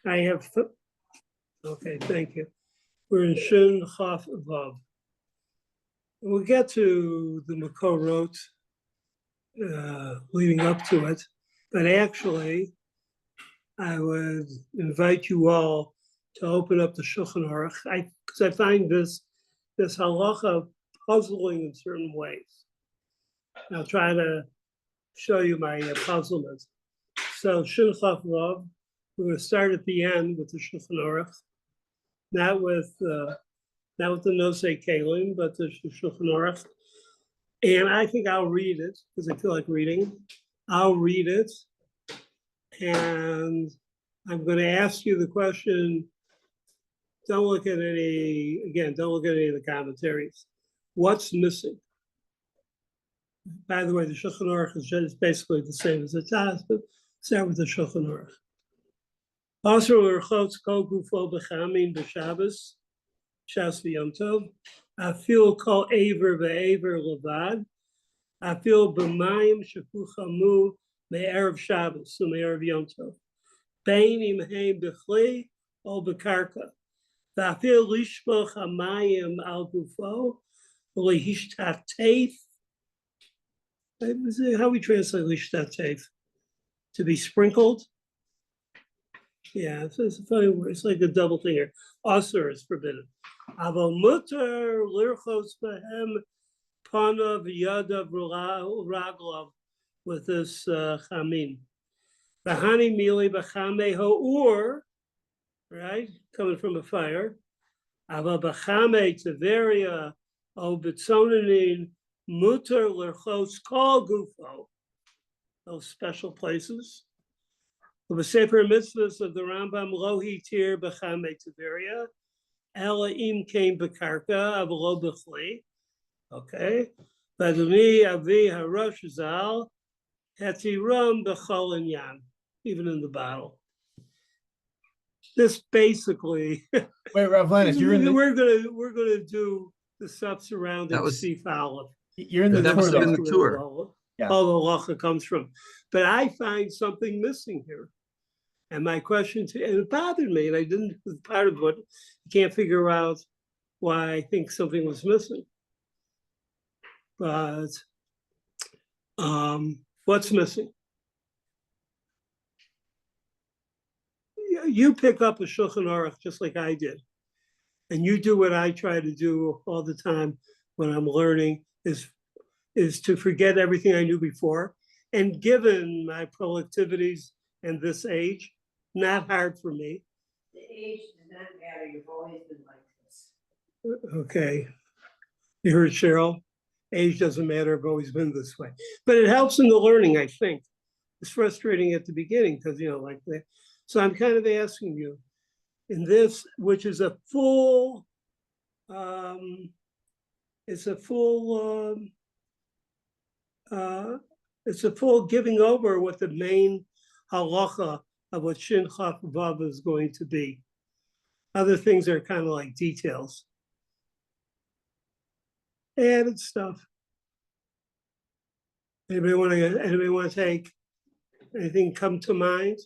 I have, okay, thank you. We're in Shin Chaf Vav. We'll get to the Makorot leading up to it, but actually, I would invite you all to open up the Shulchan Aruch, because I find this halacha puzzling in certain ways. And I'll try to show you my puzzlement. So Shin Chaf Vav, we're going to start at the end with the Shulchan Aruch, not with the Nosei Kalim, but the Shulchan Aruch. And I think I'll read it because I feel like reading. I'll read it, and I'm going to ask you the question. Don't look at any of the commentaries. What's missing? By the way, the Shulchan Aruch is basically the same as the Taz, but start with the Shulchan Aruch. Also, Hilchot kol gufo b'chamin b'Shabbos, Shas v'Yom Tov. I feel kol aver ve'aver levad. I feel b'mayim shepuchamu me'erev Shabbos, so me'erev Yom Tov. Bein im heim b'chli o b'karka. I feel lishpoch hamayim al gufo lehishtatef. How we translate lishtatef? To be sprinkled. Yeah, it's a funny word. It's like a double thing here. Asur is forbidden. Aval mutar lirchos behem panav yadav raglav with this chamin. Bahani mili bachame ho'ur, right? Coming from a fire. Aval bachame teveria o betzonanin mutar lirchos kol gufo. Those special places. The Sefer Mitzvahs of the Rambam Lohi Tir B'chame Tiberia, Ela Im Kain B'karka Avlo B'chli. Okay, Baduni Avi Harosh Zal Hatiram B'chol Inyan, even in the bottle. This basically. Wait, Rav Lenis, you're in. We're gonna do the stuff surrounding Sif Aleph. You're in the that tour. Must have been the tour. Yeah. All the halacha comes from, but I find something missing here. And my question and it bothered me, and I didn't, part of what I can't figure out why I think something was missing. But what's missing? You pick up a Shulchan Aruch just like I did, and you do what I try to do all the time when I'm learning is to forget everything I knew before. And given my productivities and this age, not hard for me. The age does not matter. You've always been like this. Okay. You heard Cheryl? Age doesn't matter. I've always been this way. But it helps in the learning, I think. It's frustrating at the beginning because, like that. So I'm kind of asking you, in this, which is a full, it's a full giving over what the main halacha of what Shin Chaf Vav is going to be. Other things are kind of like details. Added stuff. Anybody want to take anything come to mind?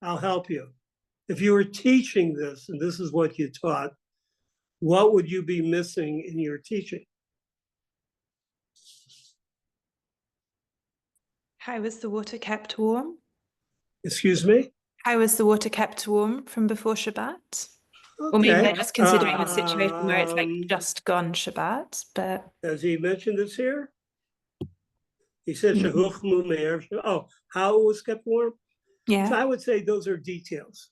I'll help you. If you were teaching this and this is what you taught, what would you be missing in your teaching? How was the water kept warm? Excuse me? How was the water kept warm from before Shabbat? Okay. Or maybe they're just considering a situation where it's like just gone Shabbat, but... Does he mention this here? He said, oh, how it was kept warm? Yeah. So I would say those are details.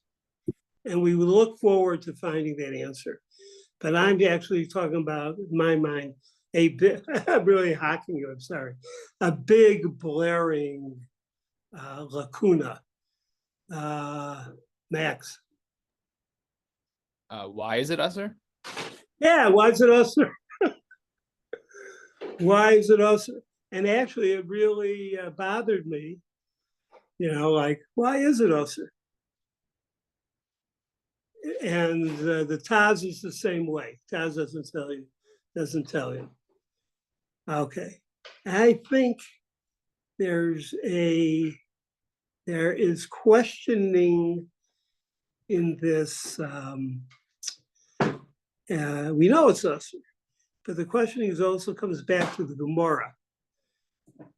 And we would look forward to finding that answer. But I'm actually talking about, in my mind, a bit, I'm really hacking you, I'm sorry, a big blaring lacuna. Max. Why is it usher? Yeah, why is it usher? Why is it usher? And actually, it really bothered me. Like, why is it usher? And the Taz is the same way. Taz doesn't tell you. Okay. I think there's a there is questioning in this. We know it's us, but the questioning also comes back to the Gemara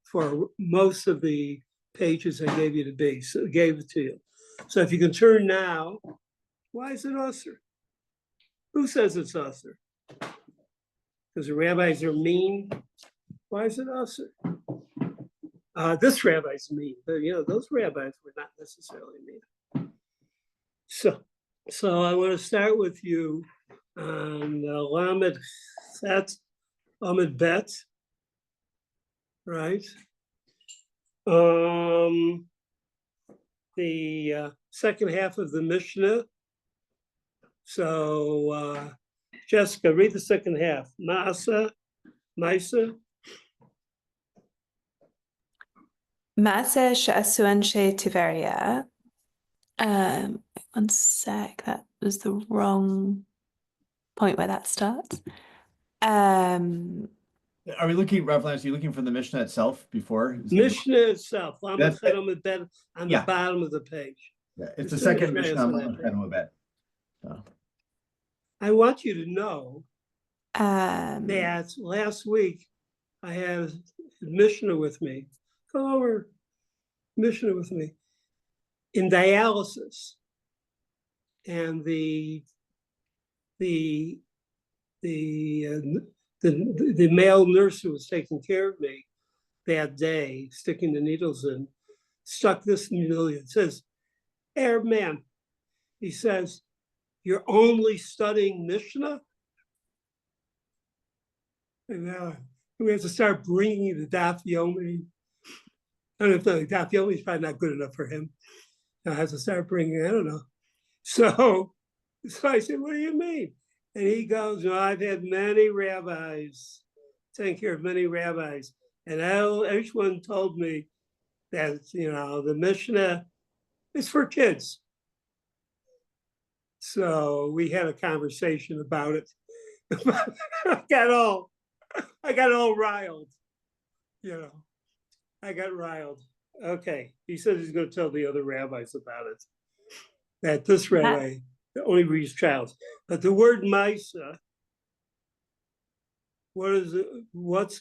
for most of the pages I gave you gave it to you. So if you can turn now, why is it usher? Who says it's usher? Because the rabbis are mean. Why is it usher? This rabbi's mean, but those rabbis were not necessarily mean. So I want to start with you on Lamed Chet, Lamed Bet, right? The second half of the Mishnah. So Jessica, read the second half. Maisa. Maaseh she'asu anshe Tiveria. One sec, that was the wrong point where that starts. Are we looking, Rav Lance, are you looking for the Mishnah itself before? Mishnah itself, Lamed Chet Lamed Bet, on the Yeah. bottom of the page. Yeah, it's The the second Mishnah Mishnah is on on the that Lamed Bet. So. I want you to know Um, that last week I had a Mishnah with me. Go over Mishnah with me in dialysis, and the male nurse who was taking care of me that day, sticking the needles in, stuck this needle in. It says, Arab man, he says, you're only studying Mishnah? And now we have to start bringing the Daf Yomi. I don't know if the Daf Yomi is probably not good enough for him. I have to start bringing, I don't know. So I said, what do you mean? And he goes, no, I've had many rabbis, taken care of many rabbis. And each one told me that, the Mishnah is for kids. So we had a conversation about it. I got all riled, I got riled. Okay, he said he's going to tell the other rabbis about it. That this rabbi only reads child, but the word Maisa, what is it? What's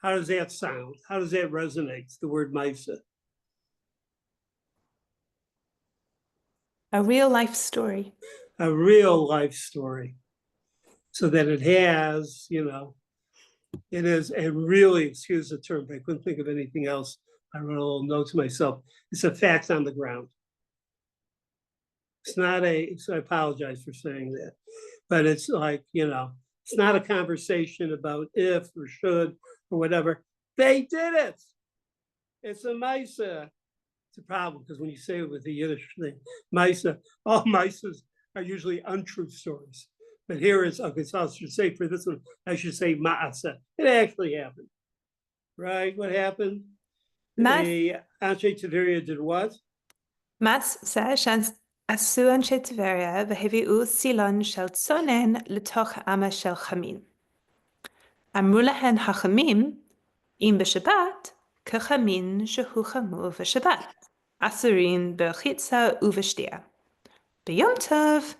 how does that sound? How does that resonate? The word Maisa. a real life story. A real life story, so that it has, it is a really, excuse the term, but I couldn't think of anything else. I wrote a little note to myself. It's a fact on the ground. It's not so I apologize for saying that, but it's like, it's not a conversation about if or should or whatever. They did it. It's a Maisa. It's a problem because when you say it with the Yiddish thing, Maisa, all Maisas are usually untrue stories. But here it's, okay, so I should say for this one, I should say Ma'asa. It actually happened, right? What happened? The Anshe Tiveria did what? Maaseh she'asu anshe Tiveria v'hevi'u silon shel tzonen l'toch ama shel chamin. Amru lahen hachamim, im b'Shabbat, k'chamin shehu chamur v'Shabbat, asurin b'chitza u'v'shtia. B'yom tov,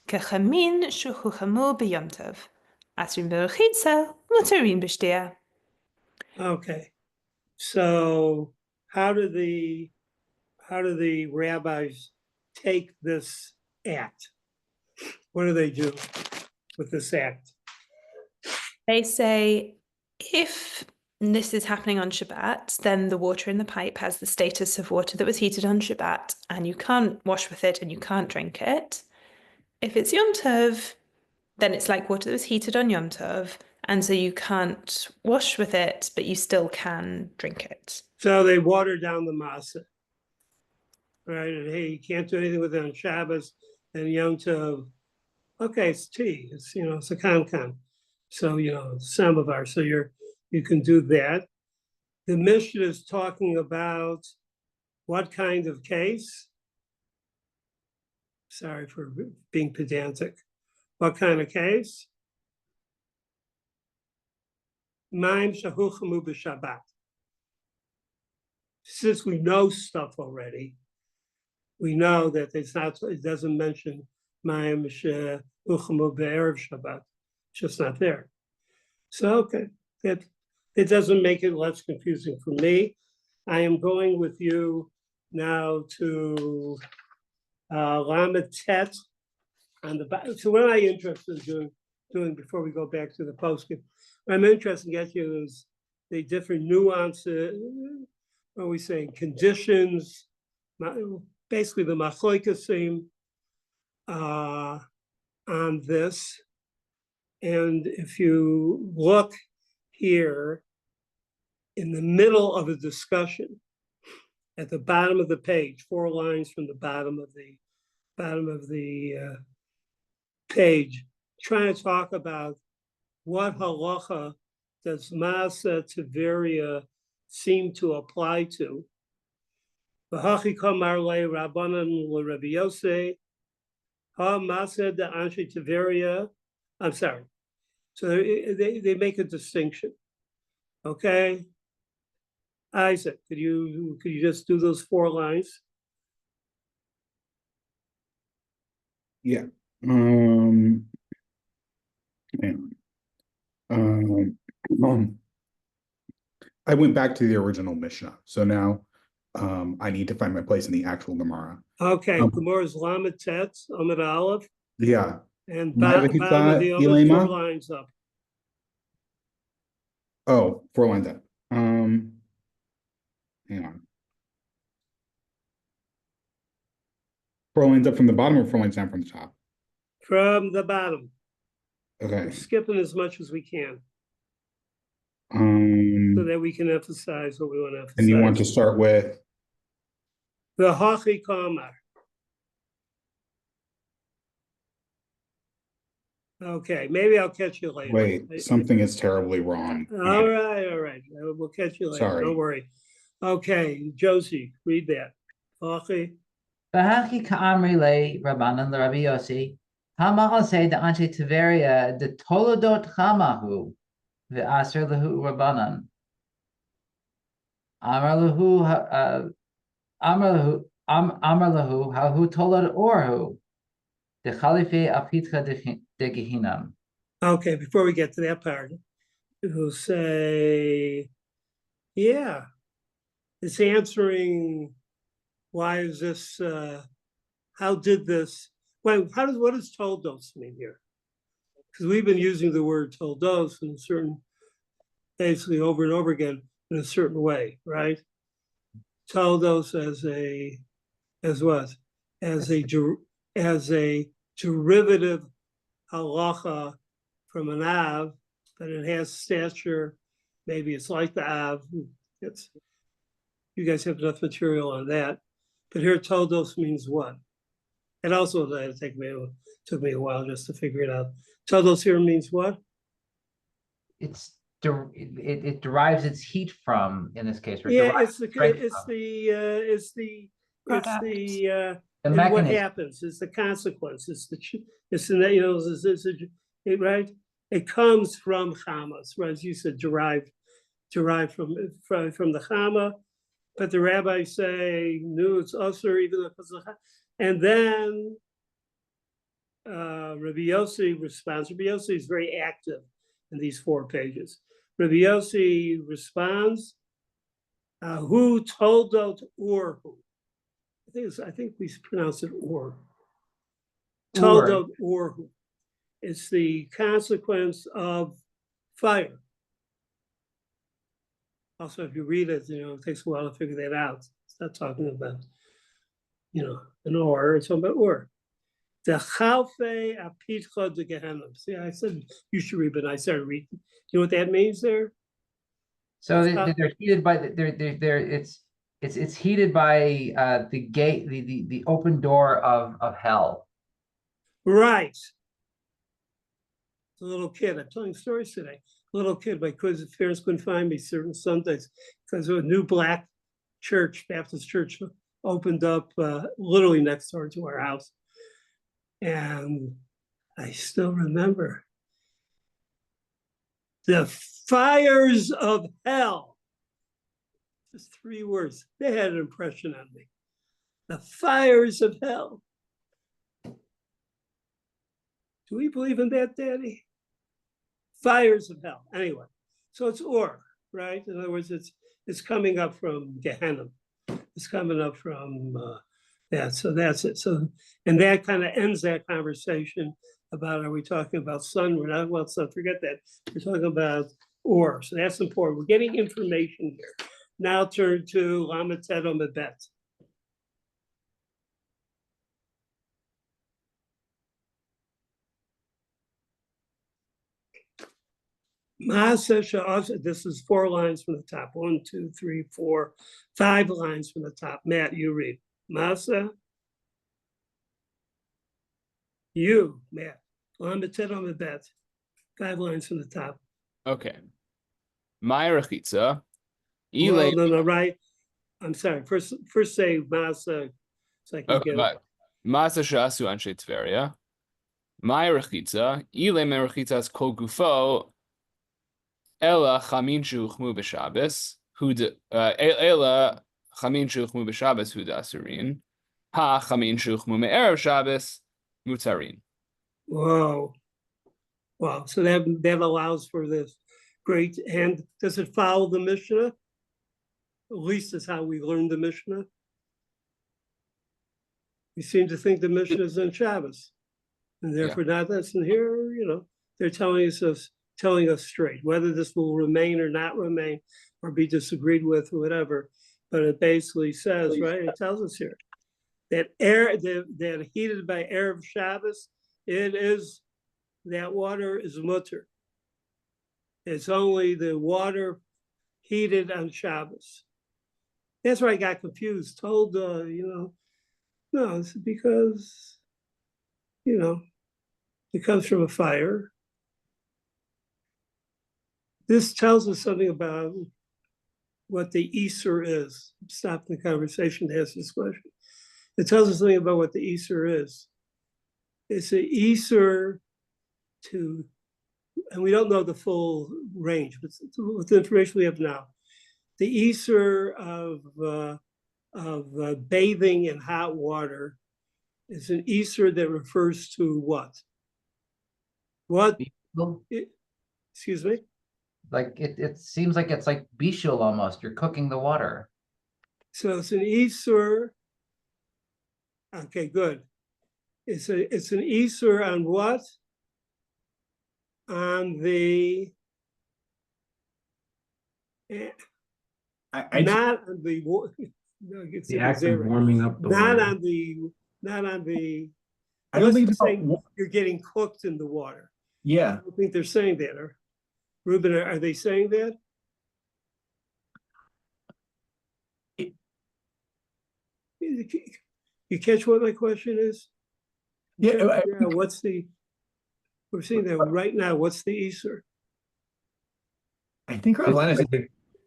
k'chamin shehu chamur b'yom tov, asurin b'chitza mutarin b'shtia. Okay, so how do the rabbis take this act? What do they do with this act? They say if this is happening on Shabbat, then the water in the pipe has the status of water that was heated on Shabbat, and you can't wash with it and you can't drink it. If it's Yom Tov, then it's like water that was heated on Yom Tov, and so you can't wash with it, but you still can drink it. So they water down the masa, right? And hey, you can't do anything with it on Shabbos and Yom Tov. Okay, it's tea. It's it's a kan. So samovar. So you can do that. The Mishnah is talking about what kind of case? Sorry for being pedantic. What kind of case? Maim shahu chamu b'Shabbat. since we know stuff already, we know that it doesn't mention Mayim Uchamu Be'erev Shabbat. It's just not there. So, okay, it doesn't make it less confusing for me. I am going with you now to Lamed Tet on the back. So what am I interested in doing before we go back to the postscript? What I'm interested in getting you is the different nuances, what are we saying, conditions, basically the machlokesim on this. And if you look here in the middle of a discussion, at the bottom of the page, 4 lines from the bottom of the page, trying to talk about what halacha does Maaseh Tiveria seem to apply to. V'hachi kamar le Rabbanan l'Rabbi Yosei, ha Maaseh de Anshe Tiveria. I'm sorry. So they make a distinction. Okay. Isaac, could you just do those 4 lines? Yeah. Hang on. I went back to the original Mishnah, so now I need to find my place in the actual Gemara. Okay, Gemara's Lamed Tet, Amud Aleph, Yeah. and My bottom Vahitza of the Amud, 4 Ilema? lines up. Oh, 4 lines up. Hang on. 4 lines up from the bottom or 4 lines down from the top? From the bottom. Okay. We're skipping as much as we can so that we can emphasize what we want to emphasize. And you want to start with the Hachi Kamar. Okay, maybe I'll catch you later. wait, something is terribly wrong. All right. We'll catch you later. Sorry. Don't worry. Okay, Josie, read that. Hachi. V'hachi ka'amri le Rabbanan l'Rabbi Yossi, ha'ma'aseh da'anshe Tiveria de tolodot chamahu v'aser lehu Rabbanan. Amar lahu hahu tolod orhu de chalife apitcha de gehinam. Okay, before we get to that part, we'll say, yeah, it's answering why is this, how did this, what does toldos mean here? Because we've been using the word toldos in a certain, basically over and over again in a certain way, right? Toldos as a derivative halacha from an av, but it has stature. Maybe it's like the av. You guys have enough material on that. But here, toldos means what? And also, it took me a while just to figure it out. Toldos here means what? It derives its heat from, in this case. And what happens is the consequence. Right? It comes from chamas, right? As you said, derived from the chama. But the rabbis say, no, it's usher, even though it's and then Rabbi Yossi responds. Rabbi Yossi is very active in these 4 pages. Rabbi Yossi responds, who toldot or who? I think we pronounce it or. Toldot or who. It's the consequence of fire. Also, if you read it, it takes a while to figure that out. It's not talking about, an or, it's talking about or. The chalfe apitcha de gehenim. See, I said you should read, but I started reading. You know what that means there? So they're heated by it's heated by the gate, the open door of hell. Right. It's a little kid. I'm telling stories today. Little kid, my parents couldn't find me certain Sundays because a new black church, Baptist church, opened up literally next door to our house. And I still remember the fires of hell. Just 3 words. They had an impression on me. The fires of hell. Do we believe in that, Daddy? Fires of hell. Anyway, so it's or, right? In other words, it's coming up from Gehenna. It's coming up from that. So that's it. So, and that kind of ends that conversation about, are we talking about sun? We're not about sun, forget that. We're talking about or. So that's important. We're getting information here. Now turn to Lamed Tet Amud Bet. This is 4 lines from the top. 1, 2, 3, 4, 5 lines from the top. Matt, you read. Masa. You, Matt. Lamed Tet Amud Bet. 5 lines from the top. Okay. My rechitza. Well, no, right. I'm sorry. First say Masa. So I can Okay, get but Masa shasu anshe Tveria. My rechitza. Ile me rechitzas kol gufo. Ela chamin shuchmu b'Shabbos. Ela chamin shuchmu b'Shabbos hu dasurin. Ha chamin shuchmu me'erev Shabbos mutarin. Whoa. Wow. So that allows for this great. And does it follow the Mishnah? At least is how we learned the Mishnah. We seem to think the Mishnah is in Shabbos, and therefore not. That's in here. They're telling us straight whether this will remain or not remain, or be disagreed with or whatever. But it basically says, right? It tells us here that that heated by Erev Shabbos, that water is mutter. It's only the water heated on Shabbos. That's where I got confused. Told, no, it's because, it comes from a fire. This tells us something about what the Easter is. Stop the conversation to ask this question. It tells us something about what the Easter is. It's an Easter and we don't know the full range, but with the information we have now, the Easter of bathing in hot water is an Easter that refers to what? What? Excuse me? Like it seems like it's like bishul almost. You're cooking the water. So it's an Easter. Okay, good. It's an Easter on what? On the not on the The act of warming up the not water. on the. I don't think you're getting cooked in the water. Yeah. I don't think they're saying that. Ruben, are they saying that? You catch what my question is? Yeah. We're seeing that right now. What's the Easter? I think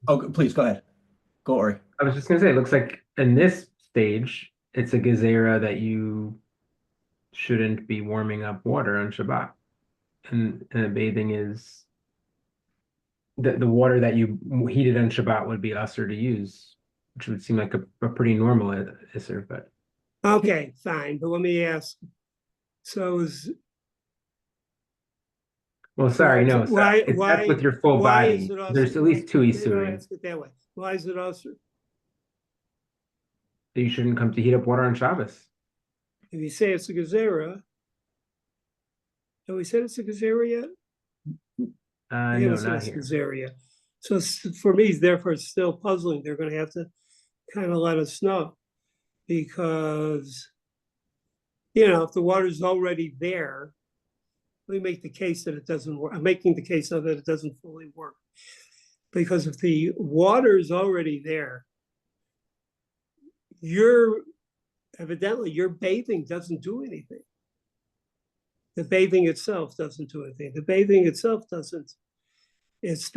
oh, please go ahead. Go, Ori. I was just gonna say, it looks like in this stage, it's a gezerah that you shouldn't be warming up water on Shabbat, and bathing is the water that you heated on Shabbat would be usher to use, which would seem like a pretty normal isser, but okay, fine. But let me ask. So well, sorry, no, that's with your full body. There's at least 2 isurim. Ask it that way. Why is it usher? You shouldn't come to heat up water on Shabbos. If you say it's a gezerah, have we said it's a gezerah yet? No, not here. Gezerah yet. So for me, therefore, it's still puzzling. They're going to have to kind of let us know, because if the water's already there, we make the case that it doesn't work. I'm making the case that it doesn't fully work, because if the water is already there, evidently your bathing doesn't do anything. The bathing itself doesn't do anything. The bathing itself doesn't. It's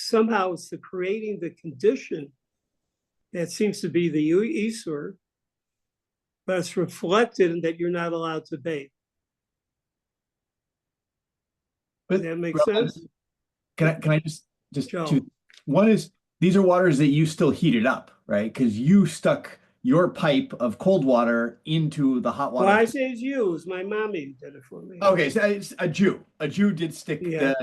somehow the creating the condition that seems to be the Isur, but it's reflected in that you're not allowed to bathe. Does that make sense? Can I just Joe. one is These are waters that you still heated up, right? Because you stuck your pipe of cold water into the hot water. Well, I say it's you, it's my mommy who did it for me. Okay, so it's a Jew. A Jew did stick Yeah.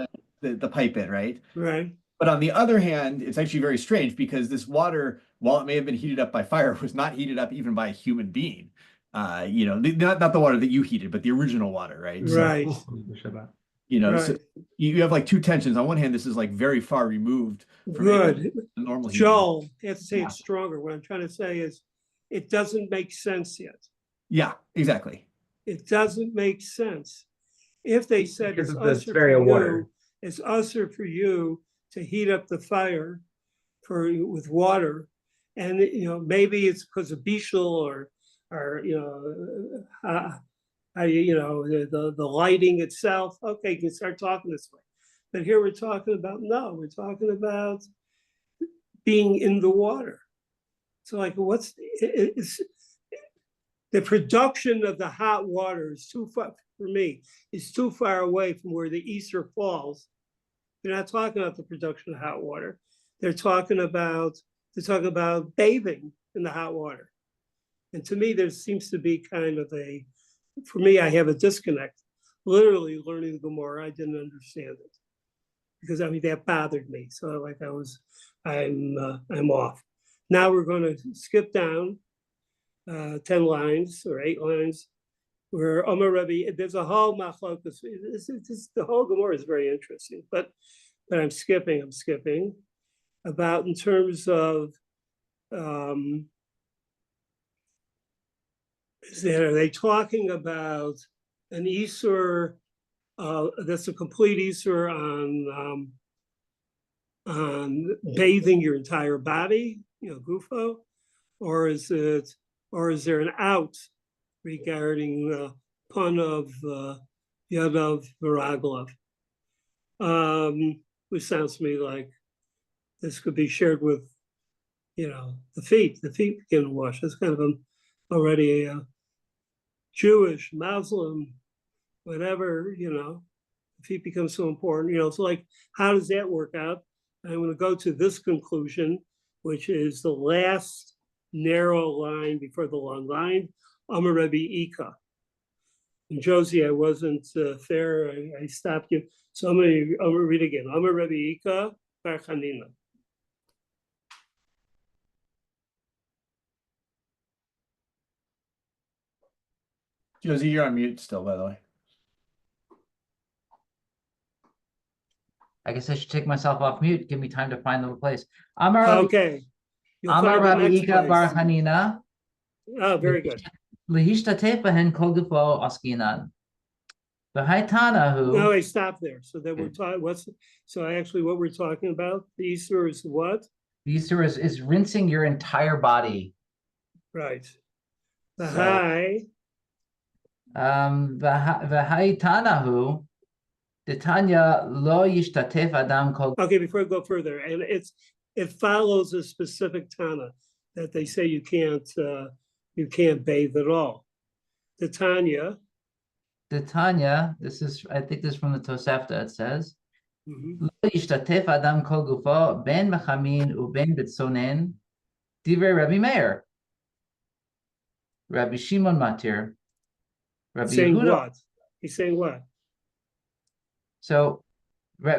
the pipe in, right? Right, But on the other hand, it's actually very strange because this water, while it may have been heated up by fire, was not heated up even by a human being. Not the water that you heated, but the original water, right? So, right, Shabbat. so right. you have like two tensions. On one hand, this is like very far removed from Good. the normal heating. Joel, I have to say Yeah. it's stronger. What I'm trying to say is, it doesn't make sense yet. Yeah, exactly. It doesn't make sense. If they said Because it's of the usher for stereo you, water. it's usher for you to heat up the fire with water, and maybe it's because of Bishul or the lighting itself. Okay, you can start talking this way, but here we're talking about we're talking about being in the water. So like, the production of the hot water is too far for me. Is too far away from where the Easter falls. They're not talking about the production of hot water. They're talking about bathing in the hot water. And to me, there seems to be kind of for me, I have a disconnect. Literally learning the Gemara, I didn't understand it because that bothered me. So like I'm off. Now we're going to skip down 10 lines or 8 lines where Omer Rebbe, there's a whole machlokas. The whole Gemara is very interesting, but I'm skipping about in terms of are they talking about an Isur that's a complete Isur on bathing your entire body, gufo, or is there an out regarding pun of Yadav Viraglov, which sounds to me like this could be shared with, the feet. The feet begin to wash. That's kind of already a Jewish, Muslim, whatever, the feet become so important, so like, how does that work out? I'm going to go to this conclusion, which is the last narrow line before the long line, Amar Rebbe Ika. And Josie, I wasn't fair. I stopped you. So I'm going to read again. Amar Rebbe Ika Bar Chanina. Josie, you're on mute still, by the way. I guess I should take myself off mute. Give me time to find the place. Amar Okay. You'll Amar find the Rabbi next Ika Bar place. Hanina. Oh, very good. Lehishtatef behen kol gufo askinan. V'haitanahu. No, I stopped there. So that we're talking. What we're talking about? The Easter is what? The Easter is rinsing your entire body. Right. The So- high. V'haitanahu. Tanya lo yishtatef adam kol. Okay, before I go further, and it follows a specific Tana that they say you can't bathe at all. The Tanya. Tanya, I think this is from the Tosefta. It says, Mhm. "Lo yishtatef adam kol gufo ben mechamin uben bitzonen divrei Rabbi Meir, Rabbi Shimon Matir, Rabbi Saying Yehuda." what? He's saying what? So the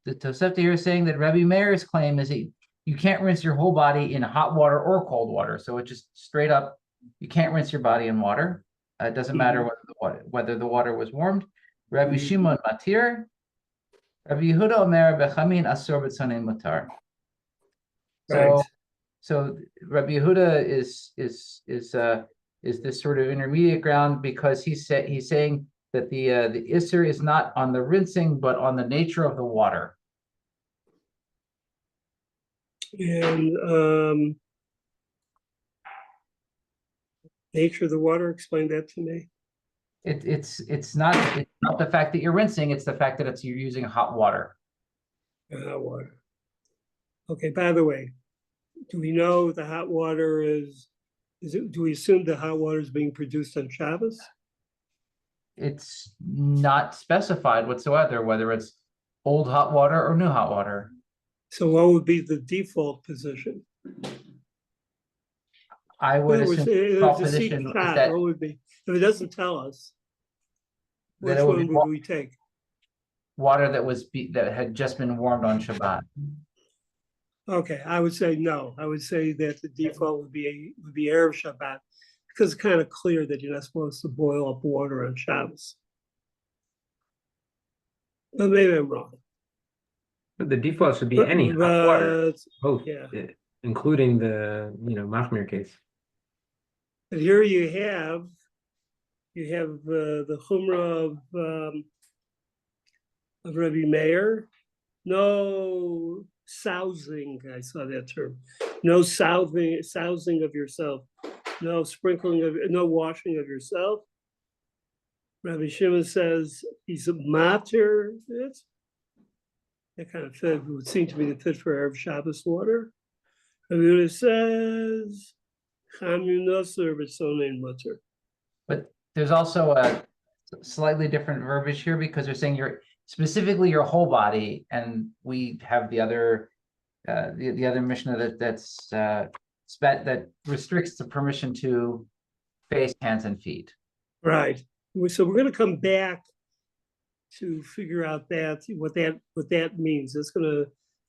Tosefta here is saying that Rabbi Meir's claim is that you can't rinse your whole body in hot water or cold water. So it just straight up, you can't rinse your body in water. It doesn't matter whether the water was warmed. Rabbi Shimon Matir, Rabbi Yehuda Omer Bechamin Asur B'Tzonein Mutar. Right. So Rabbi Yehuda is this sort of intermediate ground because he's saying that the Isser is not on the rinsing, but on the nature of the water. And nature of the water, explain that to me. It's not the fact that you're rinsing, it's the fact that you're using hot water. Hot water. Okay, by the way, do we know the hot water do we assume the hot water is being produced on Shabbos? It's not specified whatsoever whether it's Old hot water or new hot water? So what would be the default position? I In would other words, assume the if default the seat position is hot, that, what would be, if it doesn't tell us, that which it would one be would we take? water that had just been warmed on Shabbat. Okay, I would say no. I would say that the default would be Erev Shabbat, because it's kind of clear that you're not supposed to boil up water on Shabbos. But maybe I'm wrong. But the default should be any hot water, But, both, yeah. including the Machmir case. but here you have the Chumrah of Rabbi Meir. No sousing, I saw that term. No sousing of yourself. No sprinkling of, no washing of yourself. Rabbi Shimon says he's a matir. That kind of fit would seem to be the fit for Erev Shabbos water. Rabbi Yehuda says chamin nosur b'sonein mutter. But there's also a slightly different verbiage here because they're saying specifically your whole body, and we have the other the other Mishnah that restricts the permission to face, hands, and feet. Right. So we're going to come back to figure out what that means. It's going to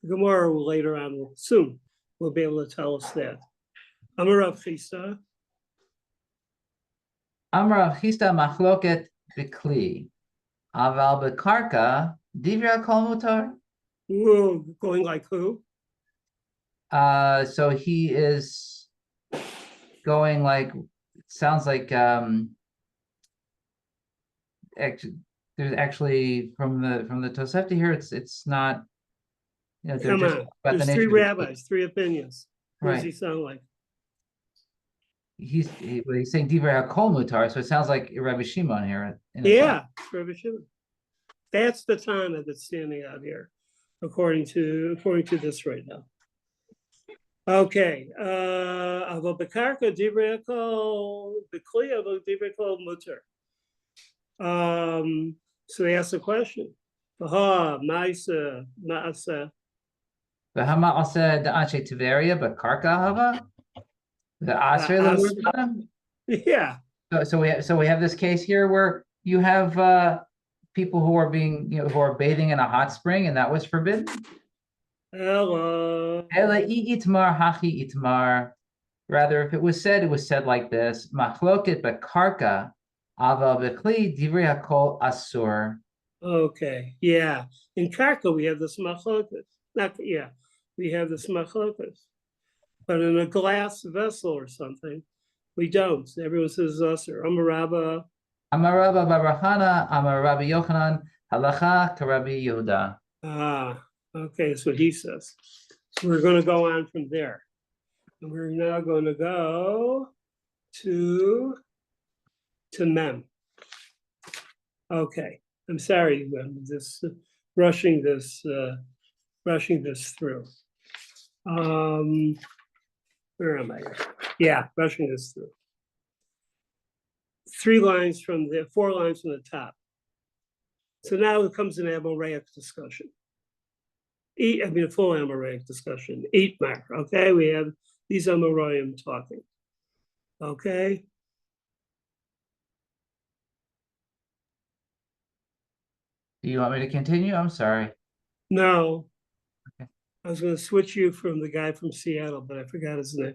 Gemara later on soon. We'll be able to tell us that. Amar Rav Chisda. Amar Rav Chisda machloket b'kli, aval b'karka divya kol mutar. Whoa, going like who? So he is going like, it sounds like there's actually from the Tosefta here, it's not, they're Come just on. about the There's nature three of the- rabbis, three opinions. What does Right. he sound like? He's saying Divrei HaKol Mutar, so it sounds like Rabbi Shimon here. in a Yeah, sense. Rabbi Shimon. That's the Tana that's standing out here, according to this right now. Okay. Avo bekarka divrei hakol b'kli avo divrei hakol mutar. So they asked the question. Aha, ma'asa, ma'asa. The Hama Asa the Anshe Tiveria, but Karka Hava? The Asri Asri. Levurim? Yeah. So we have this case here where you have people who are being, who are bathing in a hot spring, and that was forbidden. Hello. Ela itmar hachi itmar. Rather, if it was said like this: Machloket bekarka, aval bekli divrei hakol asur. Okay. Yeah. In Karka we have the smachlokas. We have the smachlokas. But in a glass vessel or something, we don't. Everyone says usher. Amarabba. Amarabba Barachana, Amarabi Yochanan, Halacha Karabi Yehuda. Ah, okay, that's what he says. So we're going to go on from there. And we're now going to go to Mem. Okay, I'm sorry, I'm just rushing this through. Where am I? Yeah, rushing this through. 4 lines from the top. So now it comes an Amoraic discussion. A full Amoraic discussion. Eatmar, okay? We have these Amoraim talking, okay? Do you want me to continue? I'm sorry. No. Okay. I was going to switch you from the guy from Seattle, but I forgot his name.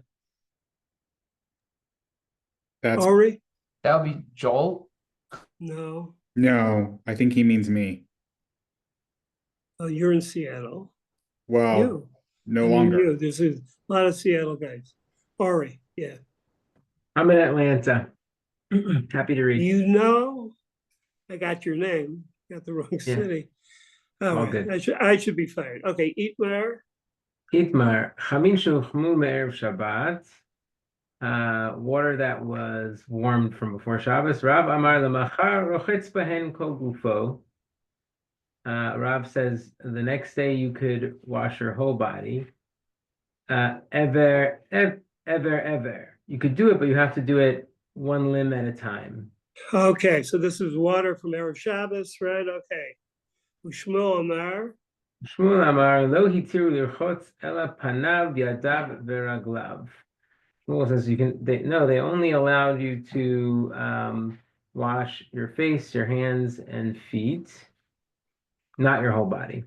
That's Ori? That would be Joel. No. no, I think he means me. Oh, you're in Seattle. Well, You. no I mean, longer. you. There's a lot of Seattle guys. Ori, yeah. I'm in Atlanta. Happy to read. You know, I got your name. Got the wrong Yeah. city. All All right, good. I should be fired. Okay, Itmar. Itmar, Chamin Shuchmu Me'erev Shabbat. Water that was warmed from before Shabbos. Rab Amar Lamachar Rochitz Bahen Kol Gufo. Rab says the next day you could wash your whole body. Ever. You could do it, but you have to do it one limb at a time. Okay, so this is water from Erev Shabbos, right? Okay. Ushmo Amar. Shmuel Amar lo hitiru lirchotz ela panav yadav veraglav. Shmuel says they only allowed you to wash your face, your hands, and feet, not your whole body.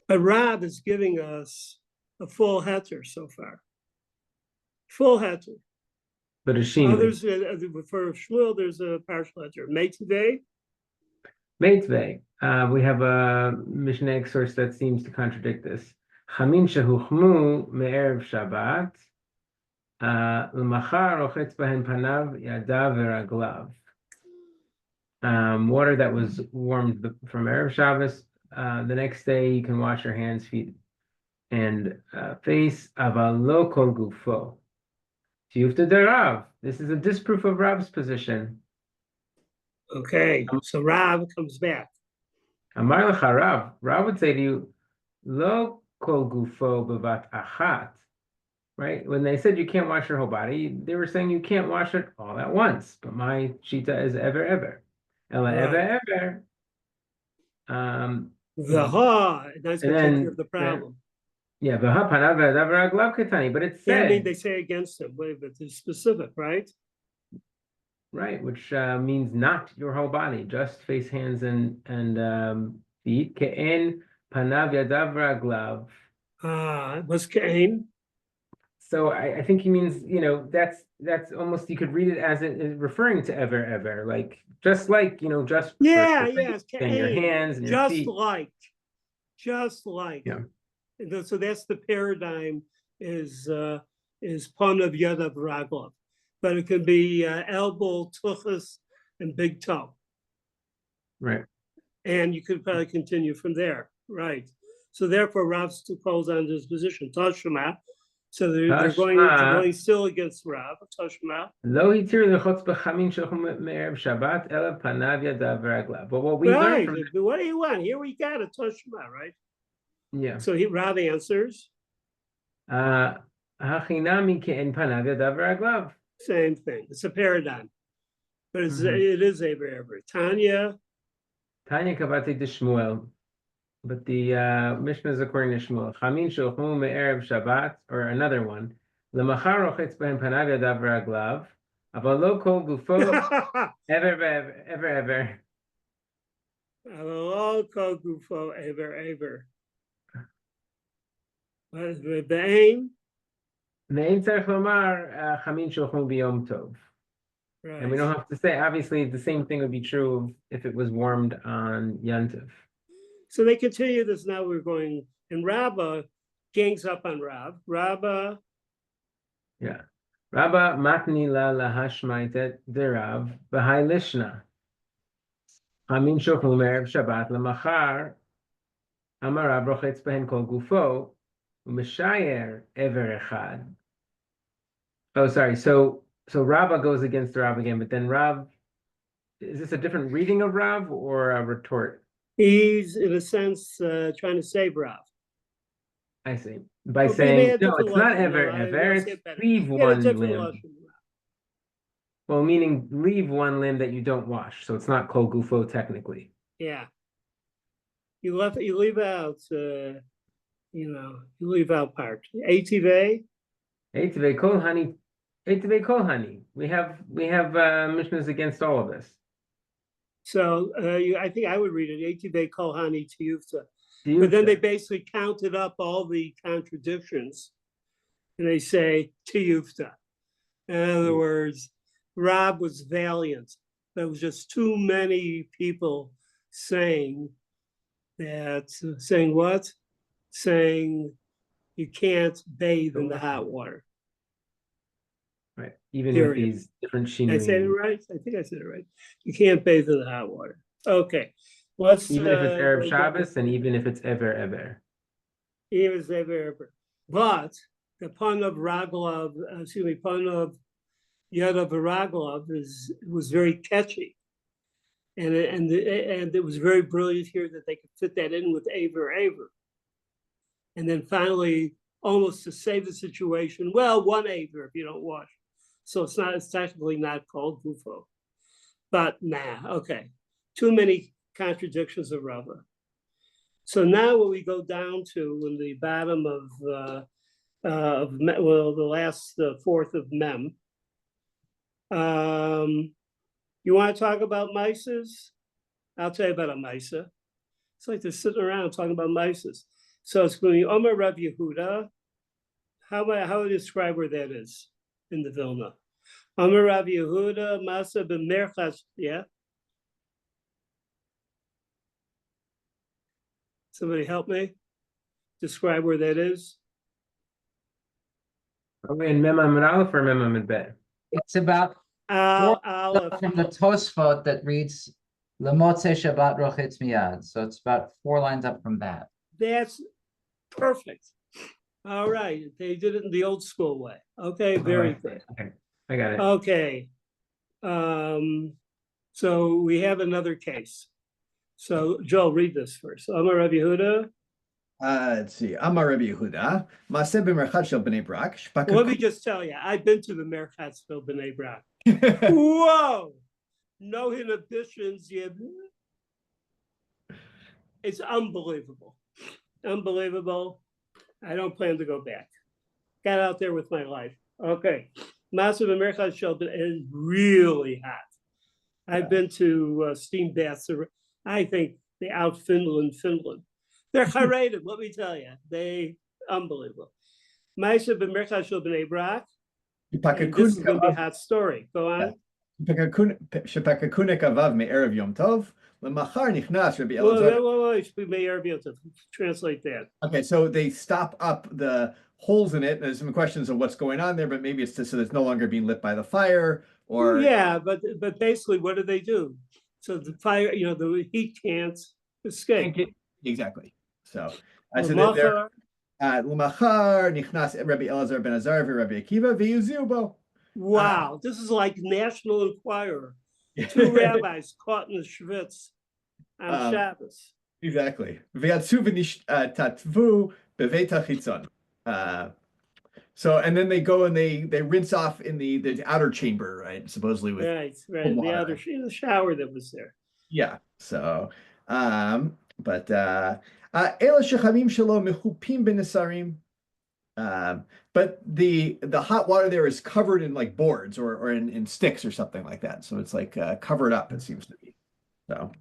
But Rab is giving us a full heter so far. Full heter. But a shin. Others, for Shmuel, there's a partial heter. Meitive. Meitvei. We have a Mishnah source that seems to contradict this. Chamin shehuchmu me'erev Shabbat. L'machar ochetz bahen panav yadav veraglav. Water that was warmed from Erev Shabbos. The next day you can wash your hands, feet, and face. Aval lo kol gufo. Tiyufta derav. This is a disproof of Rav's position. Okay, so Rav comes back. Amar lecha Rav. Rav would say to you, lo kol gufo bevat achat. Right? When they said you can't wash your whole body, they were saying you can't wash it all at once. But my shita is ever. Ela Right. ever. That's going to take care of the problem. Yeah, v'ha panav yadav veraglav ketani. But it Yeah, I mean, said, they say against him, but it's specific, right? right, which means not your whole body, just face, hands, and feet. Ke'en panav yadav veraglav. What's Cain? So I think he means, that's almost, you could read it as it is referring to ever, like just like, just for Yeah, your yes, face and your Cain. hands and your Just feet. like. Yeah. So that's the paradigm is panav yadav raglav, but it could be elbow, tuchus, and big toe. Right. And you could probably continue from there, right? So therefore, Rav still calls on this position, Tashma. So they're going still against Rav, Tashma. Lo hitir lechotz b'chamin shochem me'erev Shabbat ela panav yadav veraglav. But what we Right. learned But what do you want? Here we got a Tashma, right? yeah. So Rav answers. Hachinami ke'en panav yadav veraglav. Same thing. It's a paradigm, but it is ever. Tanya. Tanya kavate de Shmuel. But the Mishnah is according to Shmuel. Chamin shochem me'erev Shabbat, or another one. L'machar ochetz behem panav yadav veraglav. Aval lo kol gufo ever. Hello, Kogufo, ever. The aim. Ve'ein tzarich lomar chamin shochem b'yom tov. Right. And we don't have to say, obviously, the same thing would be true if it was warmed on Yantiv. So they continue this. Now we're going, and Rabba gangs up on Rav. Rabba. Yeah. Rabba matni la lahashmaitet derav b'hai lishna. Hamin shochem erev Shabbat lemachar amarav rochetz behen kol gufo u'mishayer ever echad. Oh, sorry. So Rabba goes against Rav again, but then Rav, is this a different reading of Rav or a retort? He's, in a sense, trying to save Rav. I see. By saying, no, it's not ever, it's leave one limb. Well, meaning leave one limb that you don't wash. So it's not kol gufo technically. Yeah. You leave out, you leave out part. Eitive kol hani. We have Mishnahs against all of this. So I think I would read it, Eitive kol hani tiyufta. But then they basically counted up all the contradictions and they say tiyufta. In other words, Rab was valiant. There was just too many people saying what? Saying you can't bathe in the hot water. Right. Even with these different shinui. I said it right? I think I said it right. You can't bathe in the hot water. Okay. Even if it's Erev Shabbos and even if it's ever. Even if it's ever. But the pun of Raglav, pun of Yadav Raglav was very catchy. And it was very brilliant here that they could fit that in with Aver. And then finally, almost to save the situation, well, one Aver if you don't wash. So it's technically not called Gufo. But okay. Too many contradictions of Rava. So now when we go down to in the bottom well, the last fourth of Mem. You want to talk about mices? I'll tell you about a misa. It's like they're sitting around talking about mices. So it's going to be Omer Rav Yehuda. How would I describe where that is in the Vilna? Omer Rav Yehuda, Masa b'merchas, yeah? Somebody help me? Describe where that is? Are we in Mem Amud Aleph or Mem Amud Bet? It's about Aleph. from the Tosfot that reads Lemotze Shabbat Rochitz Miyad. So it's about 4 lines up from that. That's perfect. All right, they did it in the old school way. Okay, very good. Okay, I got it. Okay. So we have another case. So Joel, read this first. Amar Rav Yehuda. Let's see. Amar Rabbi Yehuda, Maaseh b'merchat shel b'nei Brak. Let me just tell you, I've been to the Merchatzville B'nai Brak. Whoa! No inhibitions. It's unbelievable. Unbelievable. I don't plan to go back. Got out there with my life. Okay. Massive America Shell is really hot. I've been to steam baths. I think they out Finland. They're charedim, let me tell you. They unbelievable. Massive America Shell B'nai Brak. This is going to be a hot story. Go on. Shepakakunik avav me'erev Yom Tov. Lemachar nichnas Rabbi Elazar. Translate that. Okay, so they stop up the holes in it. There's some questions of what's going on there, but maybe it's just so it's no longer being lit by the fire, or yeah, but basically, what do? So the fire, the heat can't escape. Exactly. So I said that there. Lemachar nichnas Rabbi Elazar ben Azar v'Rabbi Akiva v'yuziu bo. Wow, this is like National Enquirer. 2 rabbis caught in the schwitz on Shabbos. Exactly. Tatvu beveit hachitzon. So and then they go and they rinse off in the outer chamber, right? Supposedly with right. The outer the shower that was there. Yeah. So but ela shechamim shelo mechupim benesarim. But the hot water there is covered in like boards or in sticks or something like that. So it's like covered up, it seems to be. So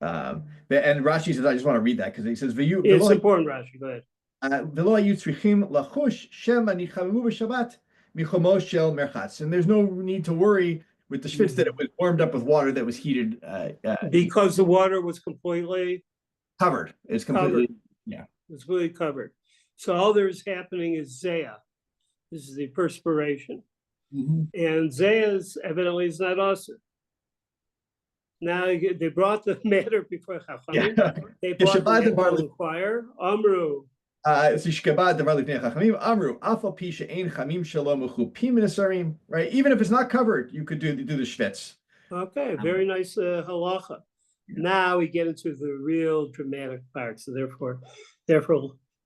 and Rashi says, I just want to read that because he says, it's important, Rashi. Go ahead. And there's no need to worry with the schwitz that it was warmed up with water that was heated. Because the water was completely covered. It's completely, It's completely covered. So all there's happening is Zaya. This is the perspiration. And Zaya's evidently is not awesome. Now they brought the matter before Chachamim. They brought the inquire. Amru. Right, even if it's not covered, you could do the schwitz. Okay, very nice halacha. Now we get into the real dramatic part. So therefore,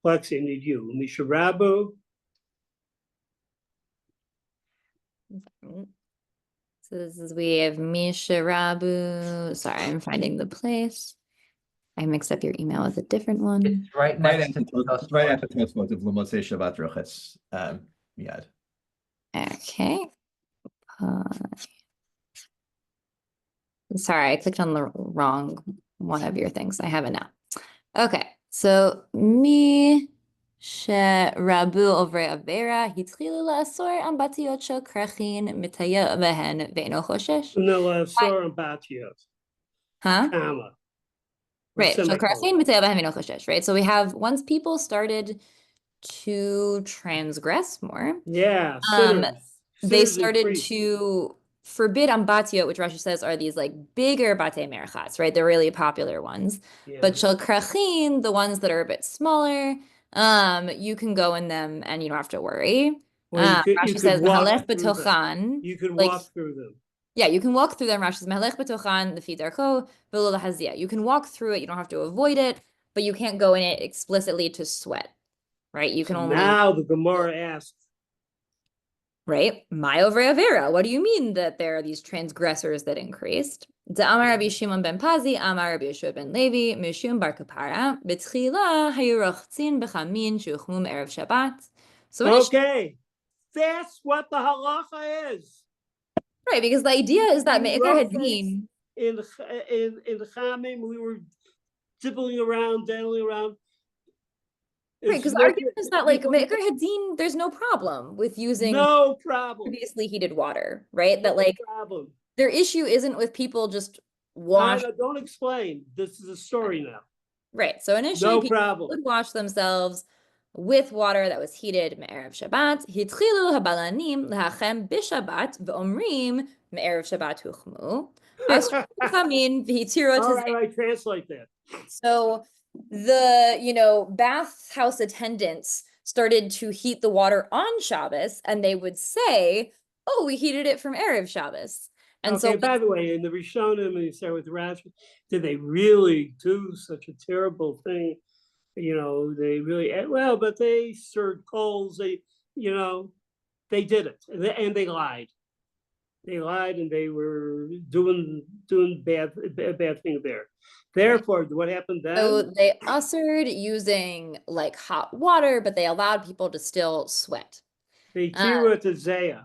Lexi, I need you. Misha Rabu. So this is, we have Misha Rabu. Sorry, I'm finding the place. I mixed up your email with a different one. It's right next to the right at the Tosfot of Lemotze Shabbat Rochitz Miyad. Okay. Sorry, I clicked on the wrong one of your things. I have it now. Okay, so Mi Rabu Ovre Avera Hitchilu La'asor Ambatiot Shel Krachin Mitaya Behen Ve'eno Choshesh. No, La'asor Ambatiot. Huh? Comma. Right. So Krachin Mitaya Behen Ve'eno Choshesh. Right. So we have, once people started to transgress more. Yeah. They started to forbid ambatiot, which Rashi says are these like bigger batei merchats, right? They're really popular ones. Yeah. But shel krachin, the ones that are a bit smaller, you can go in them and you don't have to worry. Rashi says mehalech betochan. You can walk through them. Yeah, you can walk through them. Rashi says mehalech betochan lefi darko v'lo lahazia. You can walk through it. You don't have to avoid it, but you can't go in it explicitly to sweat, right? You can only. Now the Gemara asks, right? Ma'ovrei avera. What do you mean that there are these transgressors that increased? Amar Rabbi Shimon ben Pazi, Amar Rabbi Yeshua ben Levi, Mishum bar Kapara, B'tchila hayu rochtzin b'chamin shuchmu me'erev Shabbat. So initially, Okay, that's what the halacha is. right, because the idea is that We Me'ikar wrote Hadin, In the Chamim, we were dibbling around, daddling around. right, because the argument is that like Me'ikar Hadin, there's no problem with using no problem. previously heated water, right? No That like problem. their issue isn't with people just I wash, don't explain. This is a story now. right? So initially, No people problem. would wash themselves with water that was heated me'erev Shabbat. Hitchilu habalanim lahachem b'Shabbat v'omrim me'erev Shabbat huchmu. Asru chamin v'hitirot All right, I translate that. So the bathhouse attendants started to heat the water on Shabbos, and they would say, "Oh, we heated it from Erev Shabbos." And Okay, so, by the way, in the Rishonim, when you start with Rashi, did they really do such a terrible thing? They really, well, but they stirred coals, they did it, and they lied. They lied, and they were doing bad thing there. Therefore, what happened then? so they ushered using like hot water, but they allowed people to still sweat. They tiru at the Zaya.